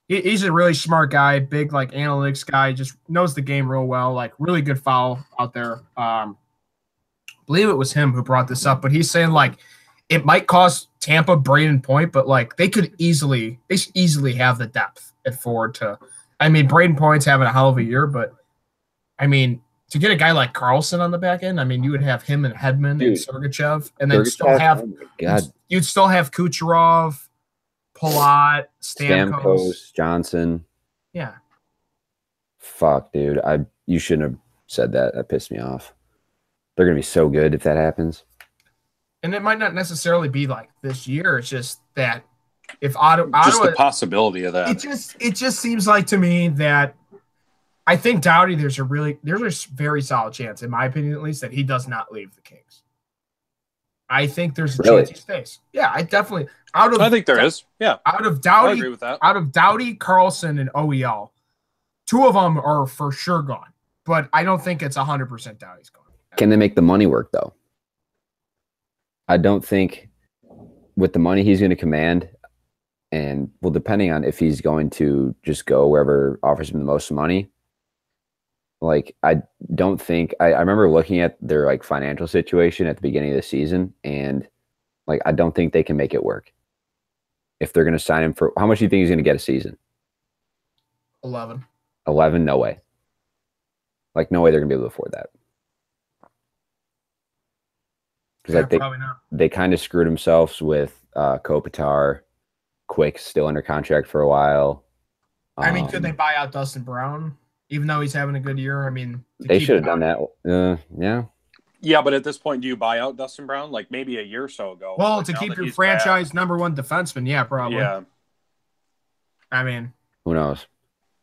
he's a really smart guy, big like analytics guy, just knows the game real well, like really good foul out there. I believe it was him who brought this up, but he's saying like it might cost Tampa Braden Point, but like they easily have the depth at forward to. I mean, Braden Point's having a hell of a year, but I mean. To get a guy like Carlson on the back end, I mean, you would have him and Hedman and Sergachev, and then you'd still have Kucherov, Palat, Stamkos, Johnson. Yeah. Fuck, dude. You shouldn't have said that. That pissed me off. They're gonna be so good if that happens. And it might not necessarily be like this year. It's just that if Ottawa, just the possibility of that. It just seems like to me that. I think Doughty, there's a very solid chance, in my opinion at least, that he does not leave the Kings. I think there's a chance he stays. Yeah, I definitely I think there is. Yeah. Out of Doughty, I agree with that. Out of Doughty, Carlson, and OEL, two of them are for sure gone. But I don't think it's 100% Doughty's gone. Can they make the money work though? I don't think with the money he's going to command, and well, depending on if he's going to just go wherever offers him the most money. Like, I don't think I remember looking at their like financial situation at the beginning of the season, and like I don't think they can make it work. If they're going to sign him for how much do you think he's going to get a season? 11. 11? No way. Like, no way they're going to be able to afford that. Because I think they kind of screwed themselves with Kopitar. Quick still under contract for a while. I mean, could they buy out Dustin Brown? Even though he's having a good year, I mean, they should have done that. Yeah. Yeah, but at this point, do you buy out Dustin Brown? Like maybe a year or so ago. Well, like to keep your franchise #1 defenseman, yeah, probably. Yeah. I mean, who knows?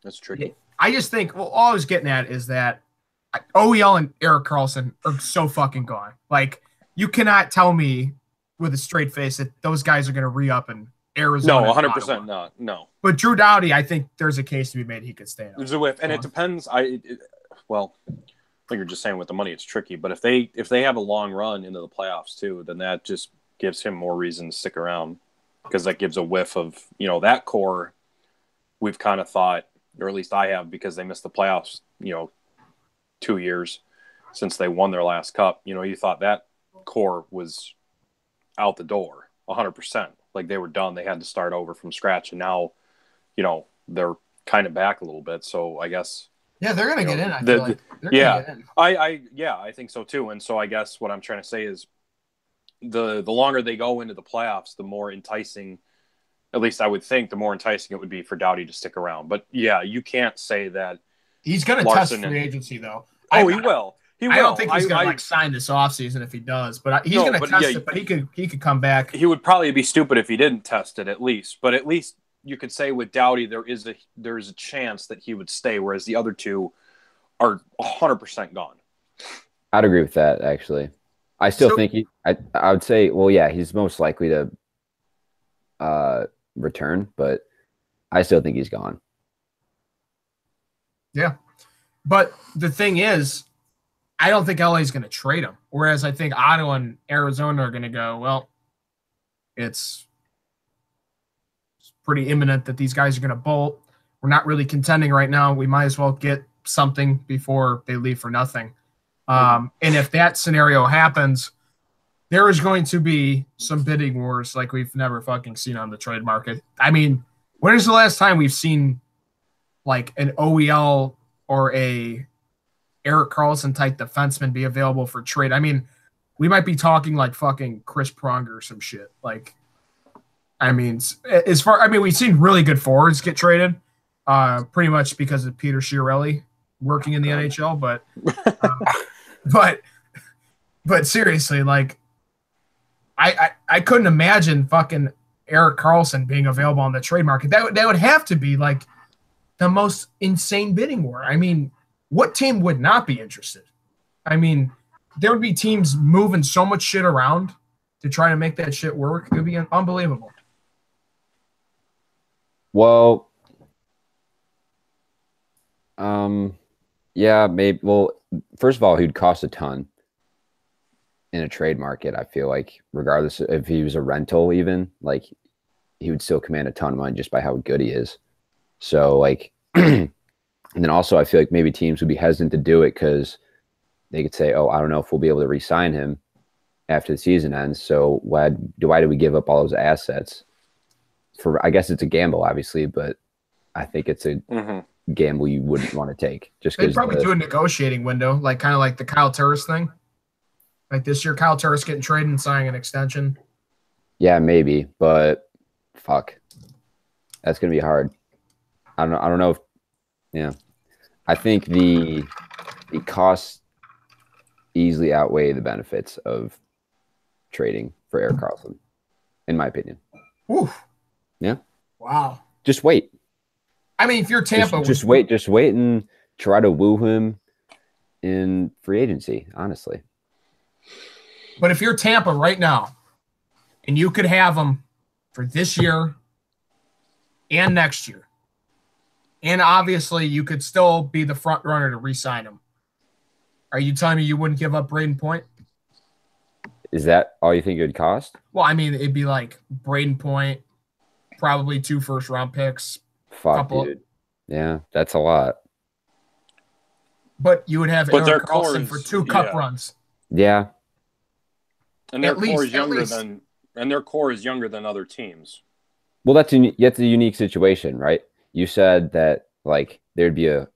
That's tricky. I just think, well, all I was getting at is that OEL and Erik Karlsson are so fucking gone. Like, you cannot tell me with a straight face that those guys are going to re-up in Arizona. No, 100% not. No. But Drew Doughty, I think there's a case to be made he could stay. There's a whiff, and it depends. Well, like you're just saying with the money, it's tricky. But if they have a long run into the playoffs too, then that just gives him more reason to stick around because that gives a whiff of that core. We've kind of thought, or at least I have, because they missed the playoffs. 2 years since they won their last cup. You thought that core was out the door 100%. Like they were done. They had to start over from scratch. And now, they're kind of back a little bit. So I guess. Yeah, they're going to get in. I feel like. Get in. I think so too. And so I guess what I'm trying to say is the longer they go into the playoffs, the more enticing, at least I would think, the more enticing it would be for Doughty to stick around. But yeah, you can't say that. He's going to test free agency though. He will. I don't think he's going to sign this offseason if he does, but he's going to test it. But he could come back. He would probably be stupid if he didn't test it at least. But at least you could say with Doughty there is a chance that he would stay, whereas the other two are 100% gone. I'd agree with that actually. I still think I would say he's most likely to return, but I still think he's gone. Yeah, but the thing is, I don't think LA is going to trade him. Whereas I think Ottawa and Arizona are going to go, well, it's pretty imminent that these guys are going to bolt. We're not really contending right now. We might as well get something before they leave for nothing. And if that scenario happens, there is going to be some bidding wars like we've never fucking seen on the trade market. I mean, when is the last time we've seen like an OEL or a Erik Karlsson type defenseman be available for trade? I mean, we might be talking like fucking Chris Pronger or some shit. Like, I mean, we've seen really good forwards get traded, pretty much because of Peter Chiarelli working in the NHL. But But seriously, like, I couldn't imagine fucking Erik Karlsson being available on the trade market. That would have to be like the most insane bidding war. I mean, what team would not be interested? I mean, there would be teams moving so much shit around to try to make that shit work. It would be unbelievable. Well, yeah, maybe. Well, first of all, he'd cost a ton in a trade market. I feel like, regardless if he was a rental, even like he would still command a ton of money just by how good he is. So, like, and then also, I feel like maybe teams would be hesitant to do it because they could say, "Oh, I don't know if we'll be able to re-sign him after the season ends. So why do we give up all those assets?" I guess it's a gamble, obviously, but I think it's a gamble you wouldn't want to take. Just they'd probably do a negotiating window, like kind of like the Kyle Turris thing. Like this year, Kyle Turris getting traded and signing an extension. Yeah, maybe, but fuck, that's gonna be hard. I don't know if, yeah. I think the costs easily outweigh the benefits of trading for Erik Karlsson, in my opinion. Oof. Yeah. Wow. Just wait. I mean, if you're Tampa, just wait and try to woo him in free agency, honestly. But if you're Tampa right now, and you could have him for this year and next year, and obviously you could still be the front runner to re-sign him, are you telling me you wouldn't give up Braden Point? Is that all you think it would cost? Well, I mean, it'd be like Braden Point, probably 2 first-round picks. Fuck, dude. Yeah, that's a lot. But you would have Erik Karlsson for 2 cup runs. Yeah. And their core is younger than other teams. Well, that's a unique situation, right? You said that like there'd be a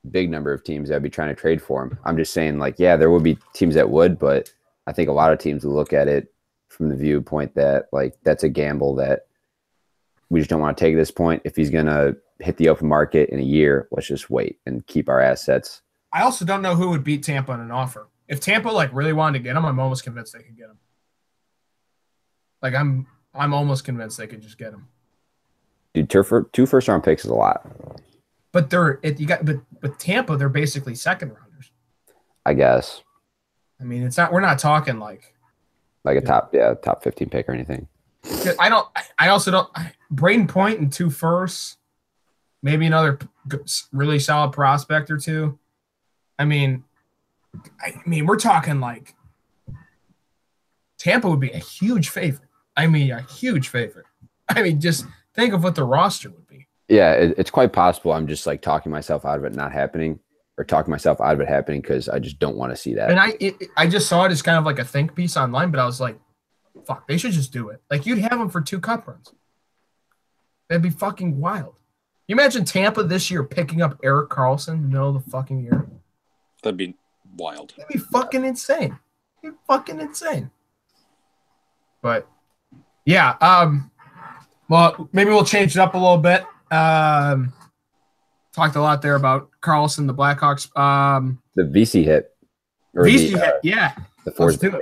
big number of teams that would be trying to trade for him. I'm just saying, like, yeah, there would be teams that would, but I think a lot of teams would look at it from the viewpoint that like that's a gamble that we just don't want to take at this point. If he's gonna hit the open market in a year, let's just wait and keep our assets. I also don't know who would beat Tampa in an offer. If Tampa like really wanted to get him, I'm almost convinced they could get him. Like I'm almost convinced they could just get him. Dude, 2 first-round picks is a lot. But but Tampa, they're basically second rounders. I guess. I mean, it's not. We're not talking like a top 15 pick or anything. I also don't. Braden Point and 2 firsts, maybe another really solid prospect or 2. I mean, we're talking like Tampa would be a huge favorite. I mean, a huge favorite. I mean, just think of what the roster would be. Yeah, it's quite possible. I'm just like talking myself out of it not happening, or talking myself out of it happening because I just don't want to see that. And I just saw it as kind of like a think piece online, but I was like, fuck, they should just do it. Like you'd have them for 2 cup runs. That'd be fucking wild. You imagine Tampa this year picking up Erik Karlsson in the middle of the fucking year? That'd be wild. That'd be fucking insane. It'd be fucking insane. But yeah, well, maybe we'll change it up a little bit. Talked a lot there about Karlsson, the Blackhawks. The VC hit. VC hit, yeah. The fourth hit.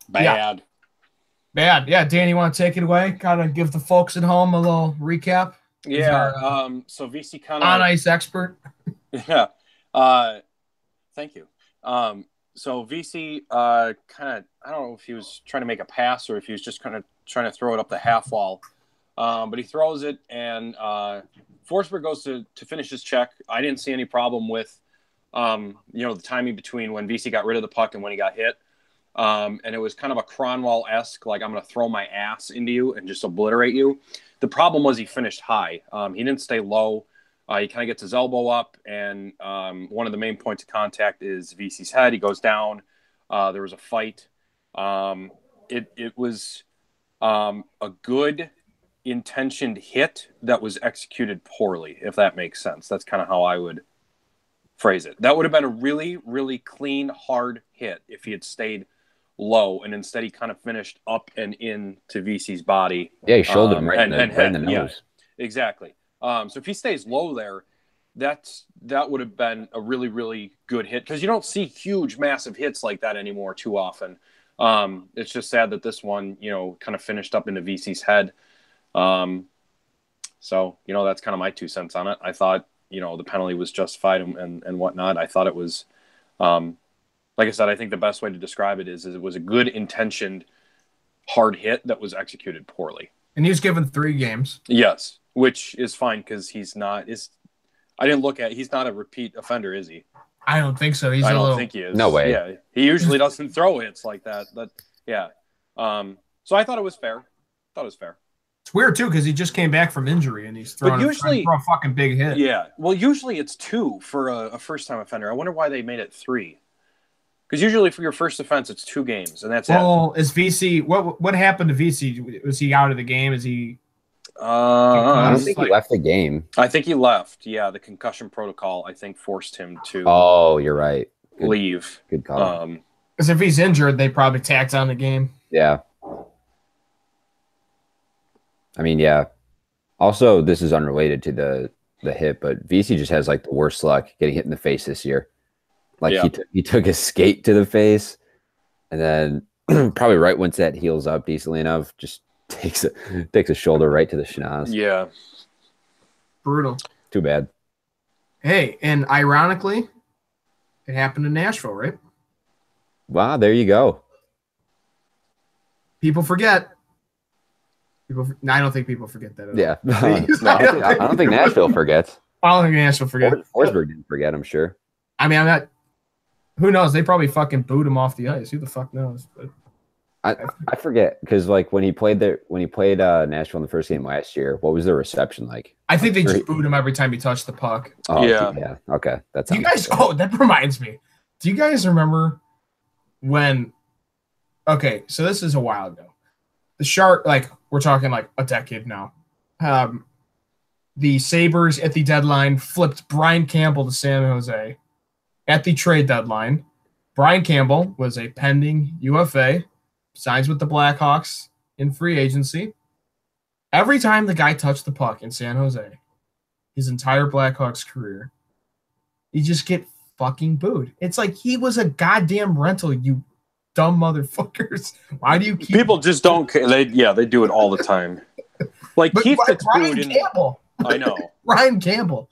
Bad. Bad. Yeah, Dan, you want to take it away? Kind of give the folks at home a little recap. Yeah. So VC kind of on ice expert. Yeah. Thank you. So VC kind of, I don't know if he was trying to make a pass or if he was just kind of trying to throw it up the half wall. But he throws it, and Forsberg goes to finish his check. I didn't see any problem with, the timing between when VC got rid of the puck and when he got hit. And it was kind of a Cronwall-esque, like I'm going to throw my ass into you and just obliterate you. The problem was he finished high. He didn't stay low. He kind of gets his elbow up, and one of the main points of contact is VC's head. He goes down. There was a fight. It was a good intentioned hit that was executed poorly, if that makes sense. That's kind of how I would phrase it. That would have been a really, really clean, hard hit if he had stayed low, and instead he kind of finished up and into VC's body. Yeah, he shouldered him right in the nose. Yeah, exactly. So if he stays low there, that would have been a really, really good hit because you don't see huge, massive hits like that anymore too often. It's just sad that this one, kind of finished up into VC's head. So, that's kind of my 2 cents on it. I thought, the penalty was justified and whatnot. I thought it was, like I said, I think the best way to describe it is it was a good intentioned hard hit that was executed poorly. And he was given 3 games. Yes, which is fine because he's not a repeat offender, is he? I don't think so. I don't think he is. No way. Yeah, he usually doesn't throw hits like that. But yeah, so I thought it was fair. It's weird too because he just came back from injury and he's throwing a fucking big hit. Yeah, well, usually it's 2 for a first-time offender. I wonder why they made it 3. Because usually for your first offense, it's 2 games, and that's it. Well, is VC what happened to VC? Was he out of the game? Is he? I don't think he left the game. I think he left. Yeah, the concussion protocol, I think, forced him to. Oh, you're right. Leave. Good call. Because if he's injured, they probably tacked on the game. Yeah. I mean, yeah. Also, this is unrelated to the hit, but VC just has like the worst luck getting hit in the face this year. Like he took his skate to the face, and then probably right once that heals up decently enough, just takes a shoulder right to the schnoz. Yeah, brutal. Too bad. Hey, and ironically, it happened in Nashville, right? Wow, there you go. People forget. I don't think people forget that at all. Yeah, no, I don't think Nashville forgets. I don't think Nashville forget. Forsberg didn't forget, I'm sure. I mean, I'm not. Who knows? They probably fucking booed him off the ice. Who the fuck knows? But I forget because like when he played Nashville in the first game last year, what was the reception like? I think they just booed him every time he touched the puck. Oh, yeah. Okay, that's. You guys. Oh, that reminds me. Do you guys remember when? Okay, so this is a while ago. The Shark, like we're talking like a decade now. The Sabres at the deadline flipped Brian Campbell to San Jose. At the trade deadline, Brian Campbell was a pending UFA, signs with the Blackhawks in free agency. Every time the guy touched the puck in San Jose, his entire Blackhawks career, you just get fucking booed. It's like he was a goddamn rental, you dumb motherfuckers. Why do you keep... People just don't care. They do it all the time. Like Keith gets Brian booed. Campbell. I know. Brian Campbell.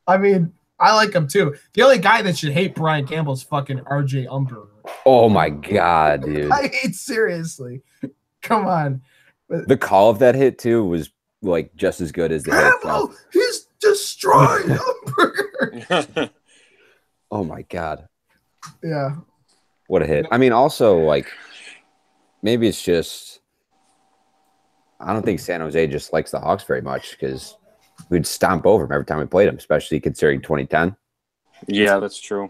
I mean... I like him too. The only guy that should hate Brian Campbell is fucking RJ Umber. Oh my god, dude! I hate seriously. Come on. The call of that hit too was like just as good as the hit itself. He's destroying Umber. Oh my god. Yeah. What a hit! I mean, also like maybe it's just I don't think San Jose just likes the Hawks very much because we'd stomp over him every time we played him, especially considering 2010. Yeah, that's true.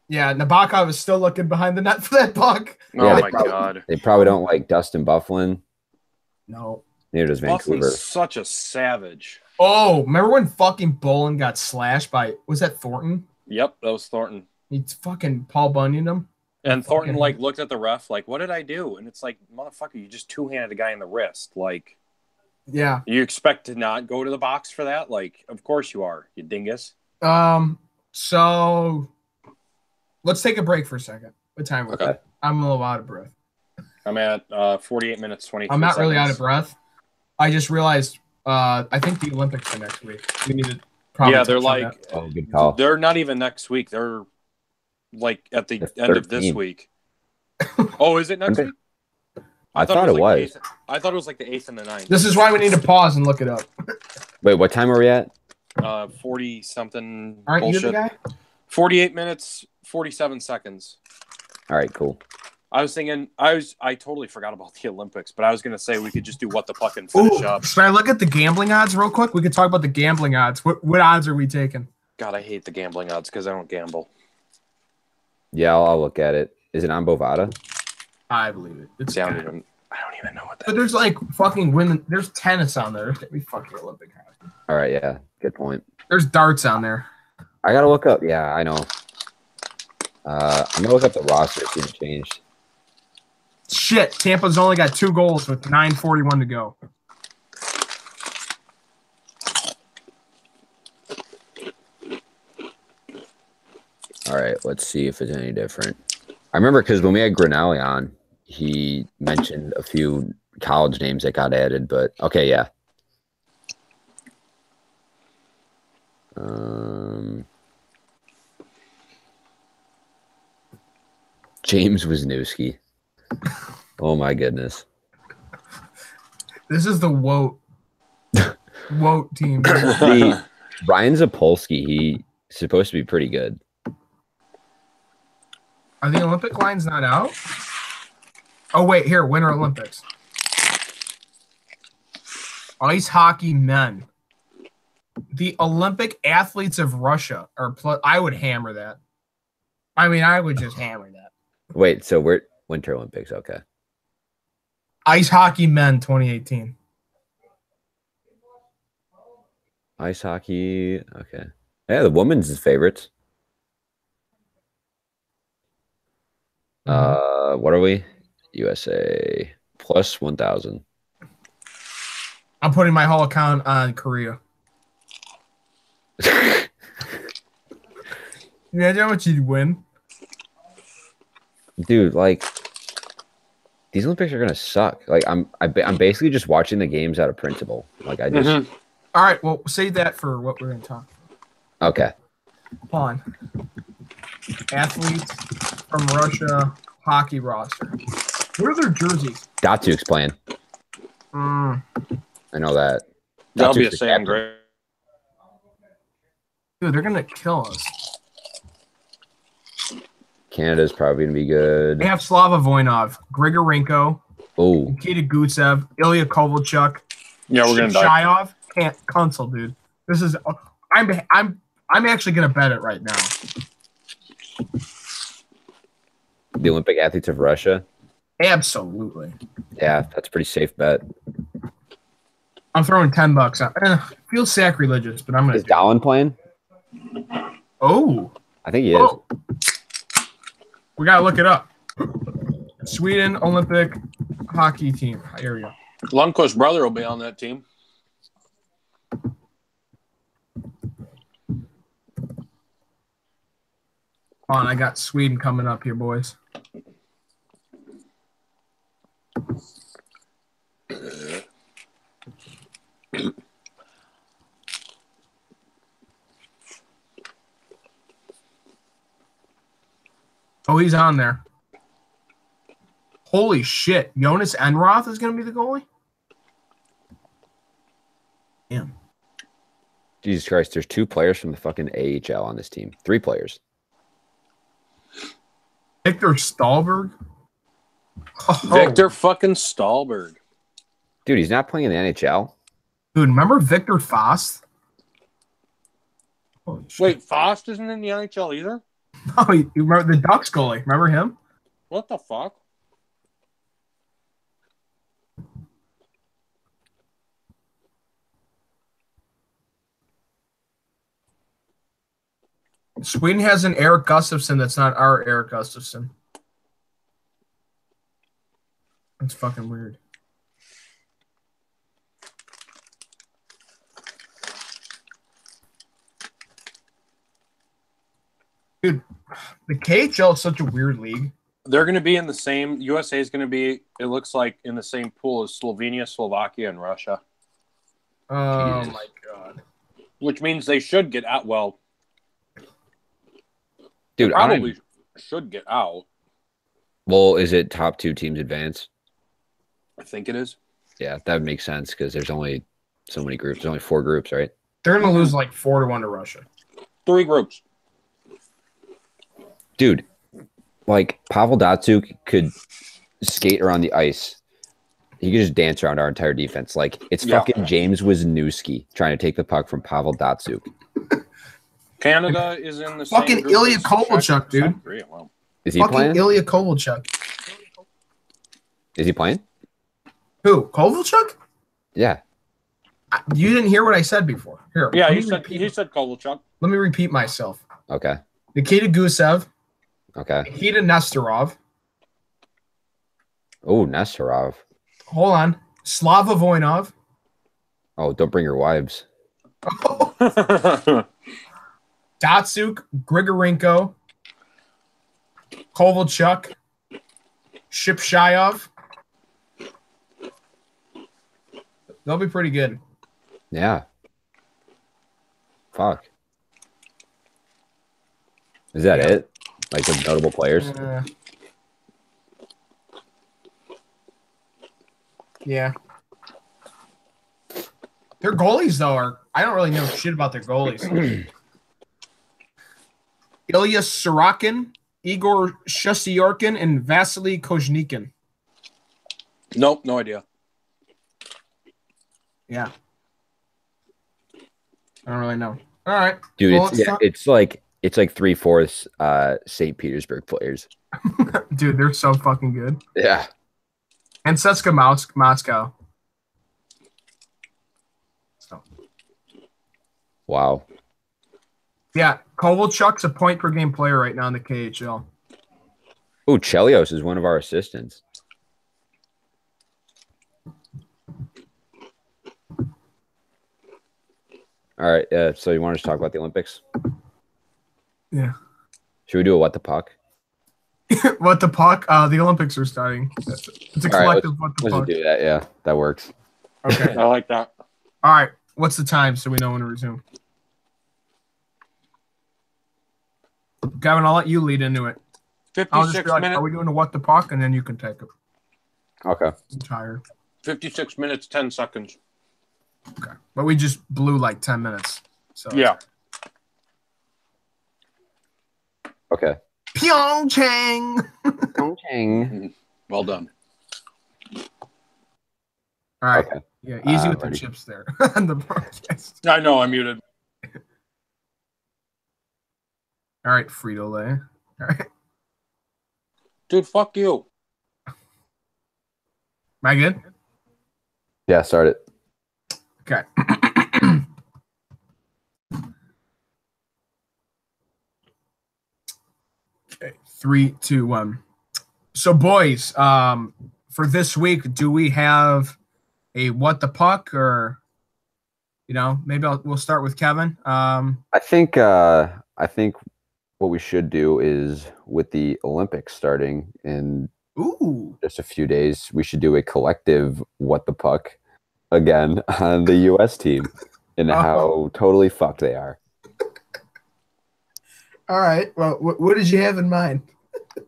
Yeah, Nabokov is still looking behind the net for that puck. Oh, my God. They probably don't like Dustin Byfuglien. No. Neither does Vancouver. Byfuglien's such a savage. Oh, remember when fucking Bolin got slashed by, was that Thornton? Yep, that was Thornton. He's fucking Paul Bunyan him. And Thornton, like, looked at the ref, like, what did I do? And it's like, motherfucker, you just two-handed a guy in the wrist. Like... Yeah. You expect to not go to the box for that? Like, of course you are, you dingus. So let's take a break for a second. What time? Okay. I'm a little out of breath. I'm at 48 minutes, 23 I'm not seconds. really out of breath. I just realized I think the Olympics are next week. We need to probably they're like good call. They're not even next week. They're like at the end of this week. Oh, is it next week? I thought it was. I thought it was like the 8th and the 9th. This is why we need to pause and look it up. Wait, what time are we at? 40-something Aren't bullshit. you the guy? 48 minutes, 47 seconds. All right, cool. I was thinking, I totally forgot about the Olympics, but I was going to say we could just do what the fuck and finish up. Should I look at the gambling odds real quick? We could talk about the gambling odds. What odds are we taking? God, I hate the gambling odds because I don't gamble. Yeah, I'll look at it. Is it on Bovada? I believe it. It's I don't even know what that But there's like fucking women. There's tennis on there. There's gonna be fucking Olympic hockey. All right, yeah. Good point. There's darts on there. I got to look up. Yeah, I know. I'm going to look up the roster, see if it changed. Shit, Tampa's only got 2 goals with 9:41 to go. All right, let's see if it's any different. I remember because when we had Grinelli on, he mentioned a few college names that got added, but okay, yeah. James Wisniewski. Oh my goodness. This is the Woat team. Ryan Zapolsky, he's supposed to be pretty good. Are the Olympic lines not out? Oh, wait, here, Winter Olympics. Ice hockey men. The Olympic athletes of Russia are I would hammer that. I mean, I would just hammer that. Wait, so we're Winter Olympics, okay. Ice hockey men 2018. Ice hockey, okay. Yeah, the women's favorites. What are we? USA plus 1,000. I'm putting my whole account on Korea. Imagine how much you'd win. Dude, like these Olympics are gonna suck. Like I'm basically just watching the games out of principle. Like I just. All right, well, save that for what we're gonna talk about. Okay. Pawn. Athletes from Russia hockey roster. What are their jerseys? Datsuk's playing. I know that. That'll be a Sam Gray. Dude, they're gonna kill us. Canada's probably gonna be good. They have Slava Voinov, Grigorenko, Oh, Nikita Gutsev, Ilya Kovalchuk. Yeah, we're gonna die. Shayov, can't Kunsel, dude. This is I'm actually gonna bet it right now. the Olympic athletes of Russia. Absolutely. Yeah, that's a pretty safe bet. I'm throwing $10 on. Feels sacrilegious, but I'm gonna. Is Dallin playing? Oh, I think he is. oh. We gotta look it up. Sweden Olympic hockey team. Here we go. Lundqvist's brother will be on that team. Hold on, I got Sweden coming up here, boys. Oh, he's on there. Holy shit. Jonas Enroth is going to be the goalie? Damn. Jesus Christ, there's 2 players from the fucking AHL on this team. 3 players. Victor Stahlberg? Oh. Victor fucking Stahlberg. Dude, he's not playing in the NHL. Dude, remember Victor Fost? Wait, Fost isn't in the NHL either? Oh, you remember the Ducks goalie? Remember him? What the fuck? Sweden has an Eric Gustafsson that's not our Eric Gustafsson. That's fucking weird. Dude, the KHL is such a weird league. They're going to be in the same. USA is going to be. It looks like in the same pool as Slovenia, Slovakia, and Russia. Oh my god! Which means they should get out. Well, dude, probably should get out. Well, is it top 2 teams advance? I think it is. Yeah, that would make sense because there's only so many groups. There's only 4 groups, right? They're going to lose like 4-1 to Russia. 3 groups. Dude, like Pavel Datsuk could skate around the ice. He could just dance around our entire defense. Like it's fucking James Wisniewski trying to take the puck from Pavel Datsuk. Canada is in the fucking same Ilya Kovalchuk, dude. Well, is he fucking playing? Ilya Kovalchuk. Is he playing? Who? Kovalchuk? Yeah. You didn't hear what I said before. Here. Yeah, he said Kovalchuk. Let me repeat myself. Okay. Nikita Gusev. Okay. Nikita Nestorov. Oh, Nestorov. Hold on. Slava Voinov. Oh, don't bring your wives. Datsuk, Grigorenko, Kovalchuk, Shipshyov. They'll be pretty good. Yeah. Fuck. Is that it? Like the notable players? Yeah. Their goalies, though, I don't really know shit about their goalies. Ilya Sorokin, Igor Shestyorkin, and Vasily Kozhnikin. Nope, no idea. Yeah. I don't really know. All right. Dude, it's like 3/4 St. Petersburg players. Dude, they're so fucking good. Yeah. And CSKA Moscow. So. Wow. Yeah, Kovalchuk's a point per game player right now in the KHL. Oh, Chelios is one of our assistants. All right. So you want us to talk about the Olympics? Yeah. Should we do a what the puck? What the puck? The Olympics are starting. It's a collective what the puck. Let's do that. Yeah, that works. Okay. I like that. All right. What's the time so we know when to resume? Gavin, I'll let you lead into it. 56 minutes. Are we doing a what the puck? And then you can take it. Okay. I'm tired. 56 minutes, 10 seconds. Okay. But we just blew like 10 minutes. So yeah. Okay. Pyeongchang. Pyeongchang. Well done. All right. Okay. Yeah, easy with the chips there on the broadcast. I know, I'm muted. All right, Frito-Lay. All right. Dude, fuck you. Am I good? Yeah, start it. Okay. Okay, 3, 2, 1. So, boys, for this week, do we have a what the puck, or maybe we'll start with Kevin. I think what we should do is, with the Olympics starting in just a few days, we should do a collective what the puck again on the U.S. team and how totally fucked they are. All right. Well, what did you have in mind?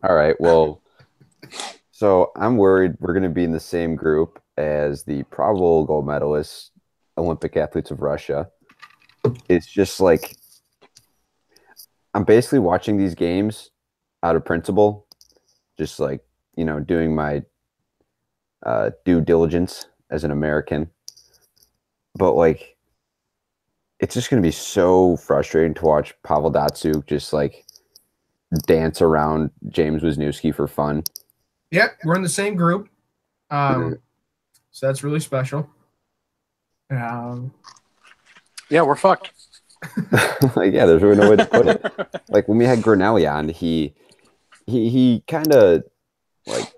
All right. Well, so I'm worried we're going to be in the same group as the probable gold medalists, Olympic athletes of Russia. It's just like, I'm basically watching these games out of principle, just like, doing my due diligence as an American. But like, it's just going to be so frustrating to watch Pavel Datsyuk just like dance around James Wisniewski for fun. Yep, we're in the same group. So that's really special. Yeah, we're fucked. Like, yeah, there's really no way to put it. Like when we had Grinelli on, he kind of like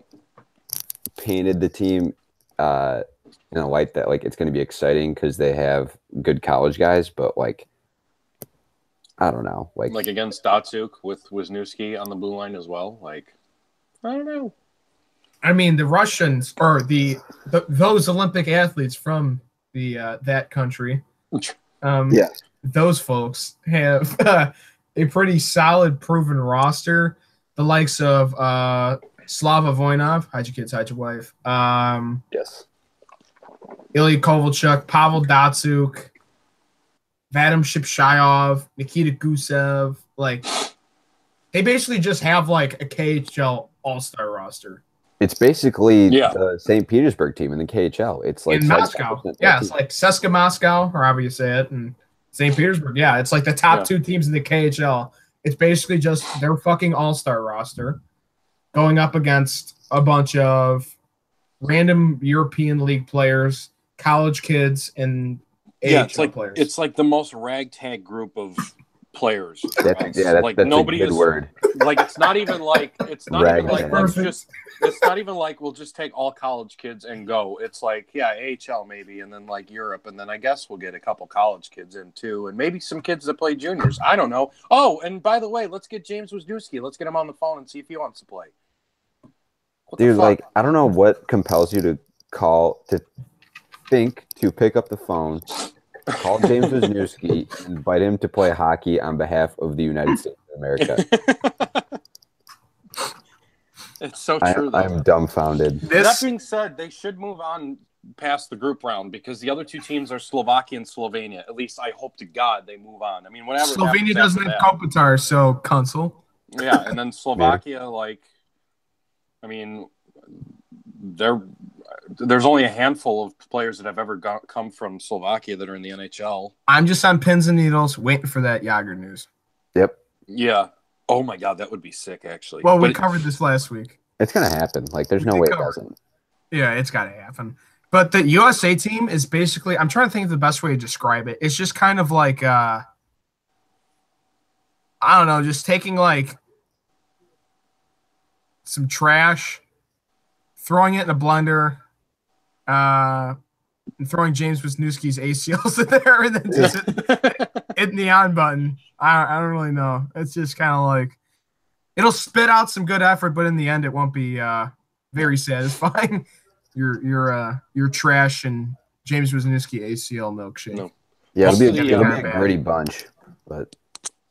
painted the team in a light that like it's going to be exciting because they have good college guys, but like I don't know, like against Datsyuk with Wisniewski on the blue line as well. Like, I don't know. I mean, the Russians or those Olympic athletes from that country. Yeah. Those folks have a pretty solid, proven roster. The likes of Slava Voinov, hide your kids, hide your wife. Yes. Ilya Kovalchuk, Pavel Datsyuk, Vadim Shipshyov, Nikita Gusev. Like, they basically just have like a KHL all-star roster. It's basically the St. Petersburg team in the KHL. It's like in Moscow. Yeah, it's like CSKA Moscow, or however you say it, and St. Petersburg. Yeah, it's like the top two teams in the KHL. It's basically just their fucking all-star roster going up against a bunch of random European League players, college kids, and AHL players. It's like the most ragtag group of players. That's like that's nobody a good is word. like it's not even like let's Perfect. just it's not even like we'll just take all college kids and go. It's like AHL maybe, and then like Europe, and then I guess we'll get a couple college kids in too, and maybe some kids that play juniors. I don't know. Oh, and by the way, let's get James Wisniewski. Let's get him on the phone and see if he wants to play. Dude, like I don't know what compels you to pick up the phone, call James Wisniewski, and invite him to play hockey on behalf of the United States of America. It's so true, though. I'm dumbfounded. That being said, they should move on past the group round because the other two teams are Slovakia and Slovenia. At least I hope to God they move on. I mean, whatever. Slovenia doesn't have Kopitar, so cancel. Yeah, and then Slovakia, I mean, there's only a handful of players that have ever come from Slovakia that are in the NHL. I'm just on pins and needles waiting for that Yager news. Yep. Yeah. Oh my God, that would be sick, actually. Well, we covered this last week. It's gonna happen. Like, there's no way it doesn't. Yeah, it's gotta happen. But the USA team is basically, I'm trying to think of the best way to describe it. It's just kind of like, I don't know, just taking like some trash, throwing it in a blender, and throwing James Wisniewski's ACLs in there, and then just hitting the on button. I don't really know. It's just kind of like it'll spit out some good effort, but in the end, it won't be very satisfying. Your trash and James Wisniewski ACL milkshake. No. Yeah, it'll be a gritty bunch, but.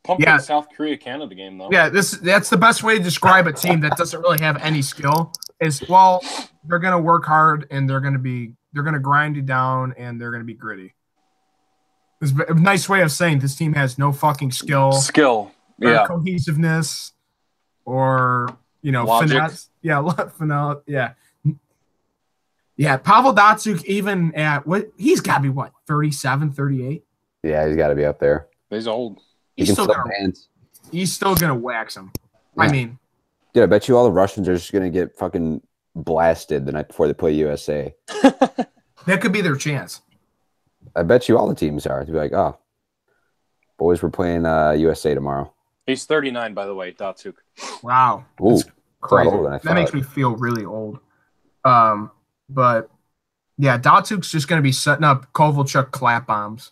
Pumping the South Korea Canada game though. Yeah, that's the best way to describe a team that doesn't really have any skill. Is they're gonna work hard and they're gonna grind you down and they're gonna be gritty. It's a nice way of saying this team has no fucking skill. Yeah. Cohesiveness, or logic. finesse. Yeah, finesse. Yeah. Yeah, Pavel Datsyuk, even at he's got to be 37, 38. Yeah, he's got to be up there. He's old. He's still gonna wax him. Yeah. I mean, dude, I bet you all the Russians are just gonna get fucking blasted the night before they play USA. That could be their chance. I bet you all the teams are. To be like, oh, boys, we're playing USA tomorrow. He's 39, by the way, Datsyuk. Wow. Ooh, crazy. That makes me feel really old. But yeah, Datsuk's just gonna be setting up Kovalchuk clap bombs.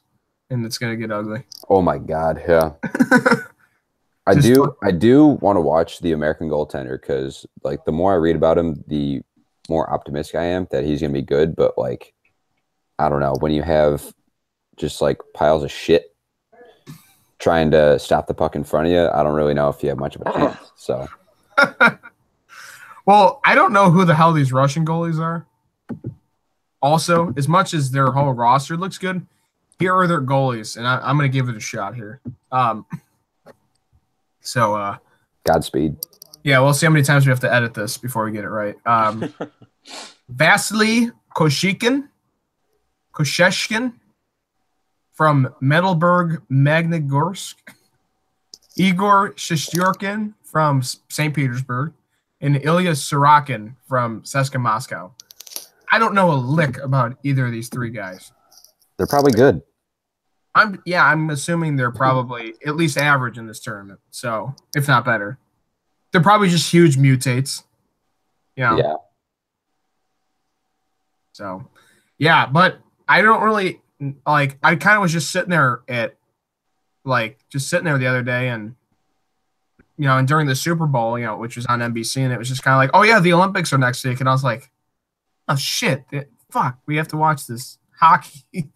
And it's gonna get ugly. Oh my God! Yeah, I do want to watch the American goaltender because, like, the more I read about him, the more optimistic I am that he's gonna be good. But like, I don't know, when you have just like piles of shit trying to stop the puck in front of you, I don't really know if you have much of a chance. So, well, I don't know who the hell these Russian goalies are. Also, as much as their whole roster looks good. Here are their goalies, and I'm going to give it a shot here. Godspeed. Yeah, we'll see how many times we have to edit this before we get it right. Vasily Koshechkin from Metalburg, Magnitogorsk. Igor Shestyurkin from St. Petersburg. And Ilya Sorokin from CSKA Moscow. I don't know a lick about either of these three guys. They're probably good. I'm assuming they're probably at least average in this tournament. So, if not better. They're probably just huge mutates. Yeah. So, yeah, but I don't really I kind of was just sitting there the other day and and during the Super Bowl, which was on NBC, and it was just kind of like, oh yeah, the Olympics are next week, and I was like, oh shit, fuck, we have to watch this hockey.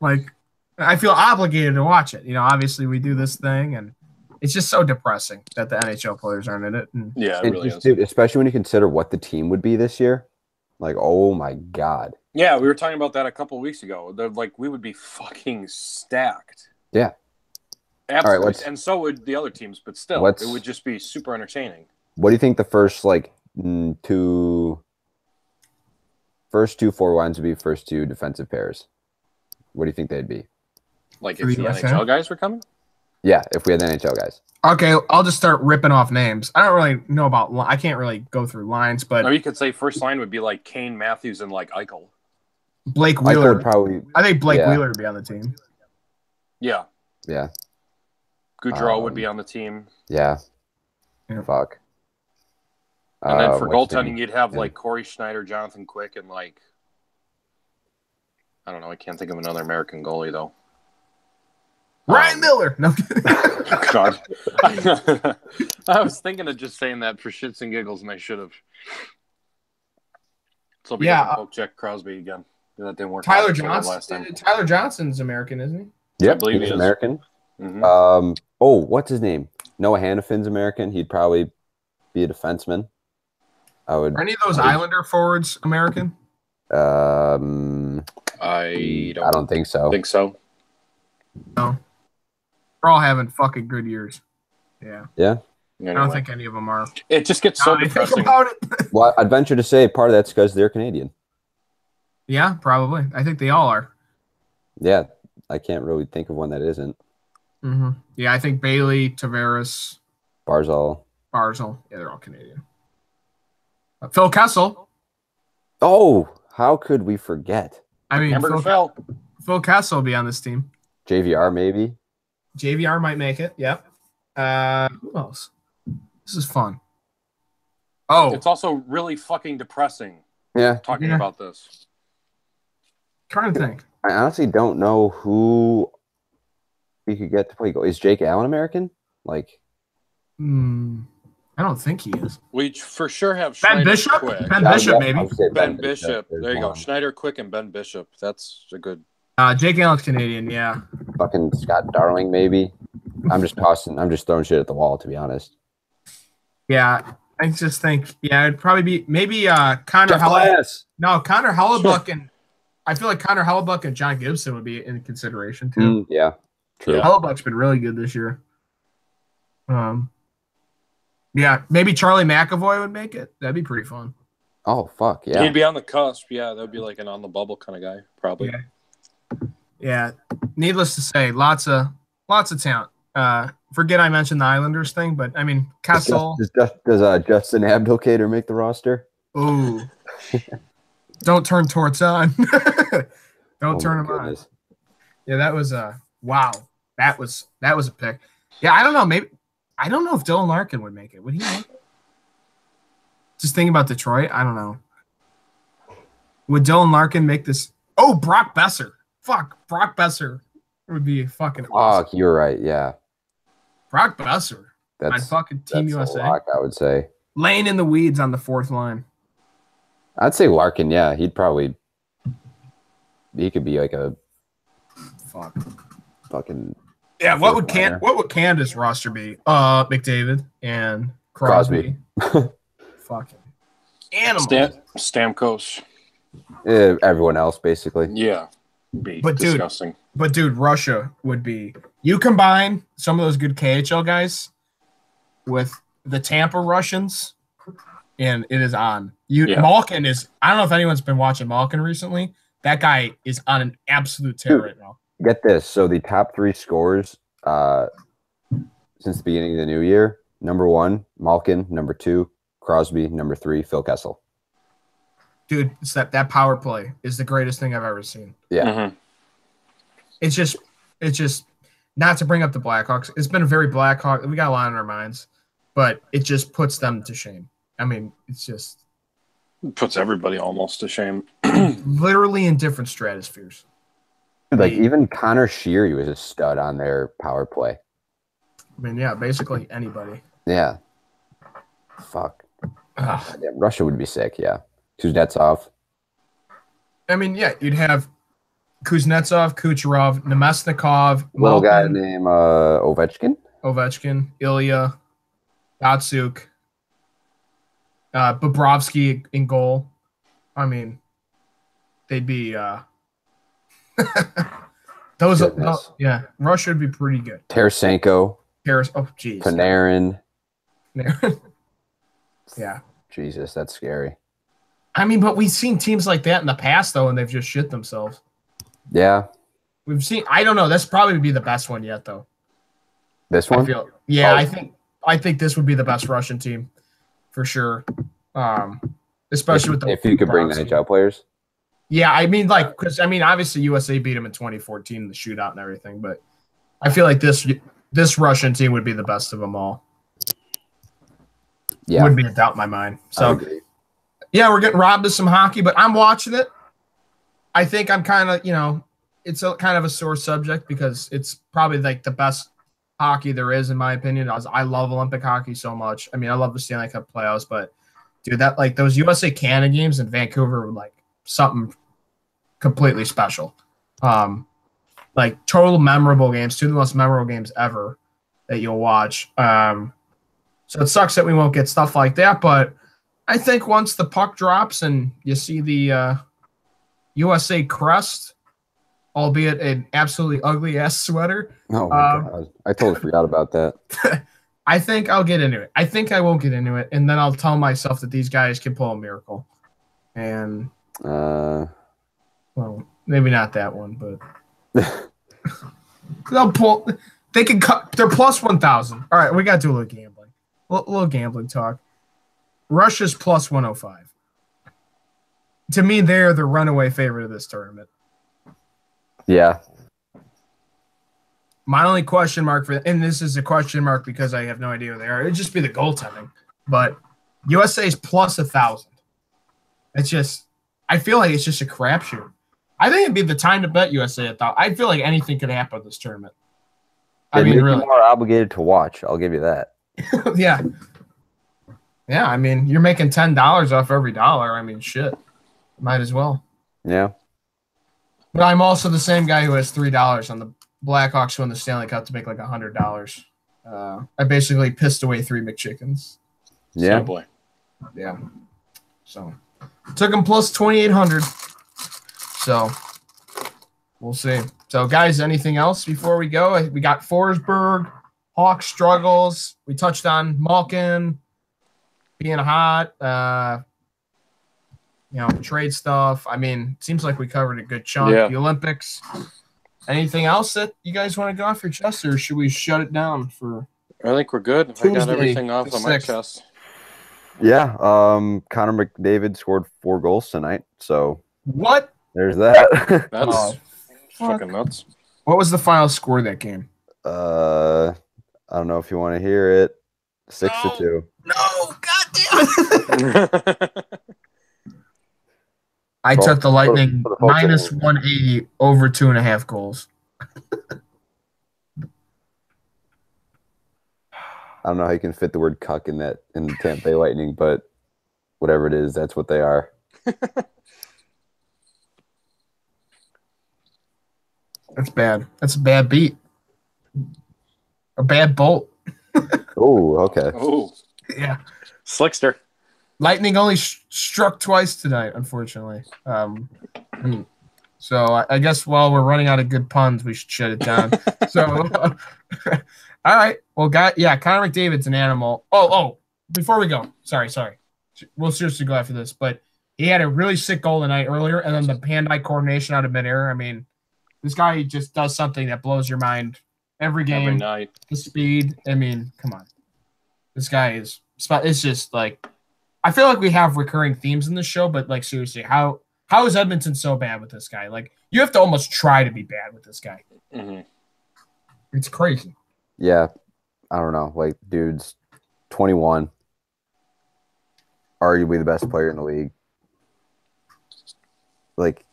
Like, I feel obligated to watch it. Obviously we do this thing, and it's just so depressing that the NHL players aren't in it. And yeah, it really is. Dude, especially when you consider what the team would be this year. Like, oh my God. Yeah, we were talking about that a couple of weeks ago. They're like, we would be fucking stacked. Yeah. Absolutely. All right, and so would the other teams, but still, it would just be super entertaining. What do you think the first two forwards would be? First two defensive pairs. What do you think they'd be? Like if the NHL guys were coming? Yeah, if we had the NHL guys. Okay, I'll just start ripping off names. I don't really know about – I can't really go through lines, but – Or you could say first line would be like Kane, Matthews, and like Eichel. Blake Wheeler. Would probably, I think Blake Wheeler would be on the team. Yeah. Yeah. Goudreau would be on the team. Yeah. Fuck. And then for goaltending, you'd have like Corey Schneider, Jonathan Quick, and like I don't know. I can't think of another American goalie though. Ryan Miller. No. God. I was thinking of just saying that for shits and giggles, and I should have. So poke check Crosby again. That didn't work. Tyler Johnson. Last time. Tyler Johnson's American, isn't he? Yep, I believe he's American. Mm-hmm. What's his name? Noah Hannafin's American. He'd probably be a defenseman. Are any of those Islander forwards American? I don't think so. No. They're all having fucking good years. Yeah. Yeah. Anyway. I don't think any of them are. It just gets so depressing. About it. Well, I'd venture to say part of that's because they're Canadian. Yeah, probably. I think they all are. Yeah. I can't really think of one that isn't. Mm-hmm. Yeah, I think Bailey, Tavares, Barzal. Yeah, they're all Canadian. Phil Kessel. Oh, how could we forget? I mean, Phil Kessel will be on this team. JVR, maybe. JVR might make it. Yep. Who else? This is fun. Oh, it's also really fucking depressing. Yeah, talking about this. Trying to think. I honestly don't know who we could get to play. Is Jake Allen American? Like, I don't think he is. We for sure have Ben Bishop. Quick. Ben Bishop, maybe. Ben Bishop. There you go. Schneider, Quick, and Ben Bishop. That's a good. Jake Allen's Canadian, yeah. Fucking Scott Darling, maybe. I'm just throwing shit at the wall, to be honest. Yeah, I just think, it'd probably be maybe Connor Hellebuyck. No, Connor Hellebuyck and I feel like Connor Hellebuyck and John Gibson would be in consideration too. Yeah, true. Hellebuck's been really good this year. Yeah, maybe Charlie McAvoy would make it. That'd be pretty fun. Oh fuck yeah! He'd be on the cusp. Yeah, that'd be like an on the bubble kind of guy, probably. Yeah. Needless to say, lots of talent. Forget I mentioned the Islanders thing, but I mean Kessel. Does Justin Abdelkader make the roster? Ooh. Don't turn Torts on. Don't turn him on. Yeah, that was wow. That was a pick. Yeah, I don't know. Maybe I don't know if Dylan Larkin would make it. Would he make it? Just thinking about Detroit. I don't know. Would Dylan Larkin make this? Oh, Brock Besser. Fuck, Brock Besser would be fucking awesome. Fuck, you're right. Yeah. Brock Besser. That's fucking Team USA. A lock, I would say. Laying in the weeds on the fourth line. I'd say Larkin. Yeah, he could be like a fucking. Yeah, what would Canada's roster be? McDavid and Crosby. Fucking animals. Stamkos. Everyone else, basically. Yeah. Disgusting. Dude, Russia would be. You combine some of those good KHL guys with the Tampa Russians, and it is on. Malkin is. I don't know if anyone's been watching Malkin recently. That guy is on an absolute tear right now. Get this. So the top 3 scorers since the beginning of the new year: number 1, Malkin; number 2, Crosby; number 3, Phil Kessel. Dude, it's that power play is the greatest thing I've ever seen. Yeah. Mm-hmm. It's just not to bring up the Blackhawks. It's been a very Blackhawk. We got a lot on our minds, but it just puts them to shame. I mean, it's just puts everybody almost to shame. Literally in different stratospheres. Like even Connor Sheary was a stud on their power play. I mean, yeah, basically anybody. Yeah. Fuck. Yeah, Russia would be sick. Yeah. Kuznetsov. I mean, yeah, you'd have Kuznetsov, Kucherov, Nemesnikov, little guy named Ovechkin, Ilya, Datsuk, Bobrovsky in goal. I mean, they'd be those. Yeah, Russia would be pretty good. Tarasenko. Oh, jeez. Panarin. Yeah. Jesus, that's scary. I mean, but we've seen teams like that in the past, though, and they've just shit themselves. Yeah. We've seen. I don't know. This probably would be the best one yet, though. This one? I think this would be the best Russian team for sure. Especially with if you could bring the NHL players. Yeah, I mean, because obviously USA beat them in 2014 in the shootout and everything, but I feel like this this Russian team would be the best of them all. Yeah, Wouldn't be a doubt in my mind. I So, agree. yeah, we're getting robbed of some hockey, but I'm watching it. I think I'm kind of, it's a kind of a sore subject because it's probably like the best hockey there is, in my opinion. I love Olympic hockey so much. I mean, I love the Stanley Cup playoffs, but dude, that like those USA Canada games in Vancouver were like something completely special. Like total memorable games, 2 of the most memorable games ever that you'll watch. So it sucks that we won't get stuff like that, but I think once the puck drops and you see the USA crest, albeit an absolutely ugly ass sweater. Oh my god, I totally forgot about that. I think I'll get into it. I think I won't get into it, and then I'll tell myself that these guys can pull a miracle. And well, maybe not that one, but they'll pull. They can cut. They're plus 1,000. All right, we got to do a little gambling. A little gambling talk. Russia's plus 105. To me, they're the runaway favorite of this tournament. Yeah. My only question mark and this is a question mark because I have no idea who they are. It'd just be the goaltending. But USA's plus 1,000. It's just, I feel like it's just a crapshoot. I think it'd be the time to bet USA 1,000. I feel like anything could happen with this tournament. I mean, really. You're more obligated to watch. I'll give you that. Yeah. Yeah, I mean, you're making $10 off every dollar. I mean, shit. Might as well. Yeah. But I'm also the same guy who has $3 on the Blackhawks who won the Stanley Cup to make like $100. I basically pissed away 3 McChickens. Yeah. Oh, boy. Yeah. So took him plus 2,800. So we'll see. So guys, anything else before we go? We got Forsberg, Hawk struggles. We touched on Malkin being hot. Trade stuff. I mean, seems like we covered a good chunk. Yeah. The Olympics. Anything else that you guys want to go off your chest, or should we shut it down for? I think we're good. I got everything off the on my 6th. chest. Yeah. Connor McDavid scored 4 goals tonight. So What? there's that. That's fucking nuts. What was the final score of that game? I don't know if you want to hear it. 6-2. No, goddamn. I took the Lightning minus 180 over 2.5 goals. I don't know how you can fit the word cuck in the Tampa Bay Lightning, but whatever it is, that's what they are. That's bad. That's a bad beat. A bad bolt. Oh, okay. Oh, Yeah. Slickster. Lightning only struck twice tonight, unfortunately. So I guess while we're running out of good puns, we should shut it down. So, all right. Well, Connor McDavid's an animal. Oh, before we go, sorry. We'll seriously go after this, but he had a really sick goal tonight earlier, and then the hand-eye coordination out of midair. I mean, this guy just does something that blows your mind every game. Every night. The speed. I mean, come on. This guy is. It's just like. I feel like we have recurring themes in this show, but like seriously, how is Edmonton so bad with this guy? Like you have to almost try to be bad with this guy. Mm-hmm. It's crazy. Yeah. I don't know. Like, dude's 21. Arguably the best player in the league. Like,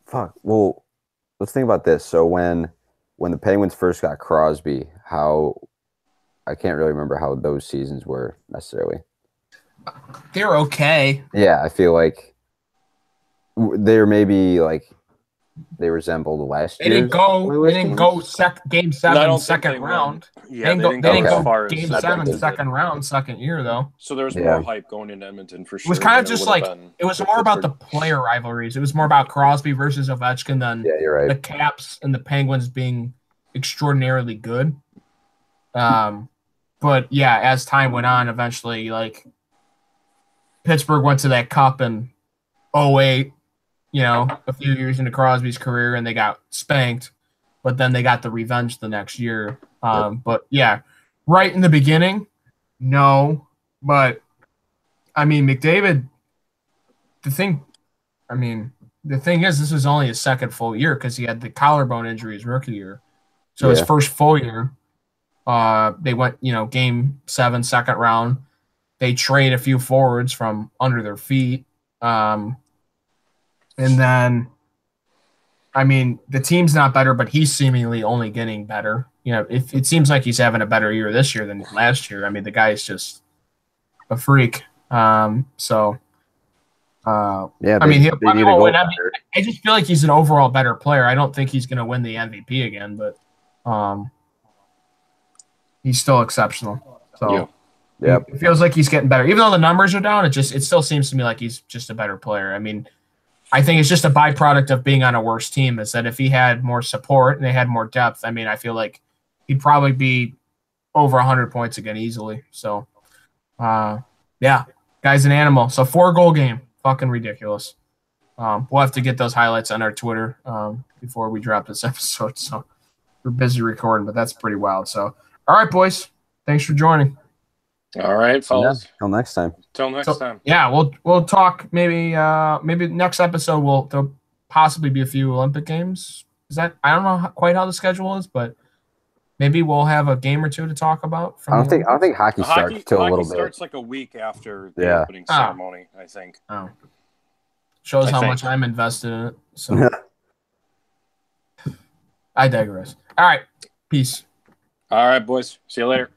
fuck. Well, let's think about this. So when the Penguins first got Crosby, I can't really remember how those seasons were necessarily. They're okay. Yeah, I feel like they're maybe like they resemble the last year. They didn't go game 7 second round. Yeah, they didn't as go far as game Edmonton 7 did. second round second year though. So there was more hype going into Edmonton for sure. It was kind of than just would've like been it was with more about the Pittsburgh. player rivalries. It was more about Crosby versus Ovechkin than Yeah, you're the right. Caps and the Penguins being extraordinarily good. But yeah, as time went on, eventually like Pittsburgh went to that cup in 2008, a few years into Crosby's career, and they got spanked, but then they got the revenge the next year. But yeah, right in the beginning, no. But I mean, McDavid, the thing is, this was only his second full year because he had the collarbone injury his rookie year. So his first full year, They went, game 7, second round. They trade a few forwards from under their feet. And then, I mean, the team's not better, but he's seemingly only getting better. If it seems like he's having a better year this year than last year. I mean, the guy is just a freak. Yeah, I mean, I just feel like he's an overall better player. I don't think he's going to win the MVP again, but he's still exceptional. So yeah, it feels like he's getting better. Even though the numbers are down, it still seems to me like he's just a better player. I mean, I think it's just a byproduct of being on a worse team is that if he had more support and they had more depth, I mean, I feel like he'd probably be over 100 points again easily. So, yeah, guy's an animal. So 4-goal game, fucking ridiculous. We'll have to get those highlights on our Twitter before we drop this episode. So we're busy recording, but that's pretty wild. So, all right, boys, thanks for joining. All right, fellas. Till next time. Yeah, we'll talk maybe next episode there'll possibly be a few Olympic games. Is that I don't know quite how the schedule is, but maybe we'll have a game or two to talk about. I don't think hockey starts till a little bit. Hockey starts like a week after the opening ceremony, I think. Oh. Shows how much I'm invested in it. So I digress. All right. Peace. All right, boys. See you later.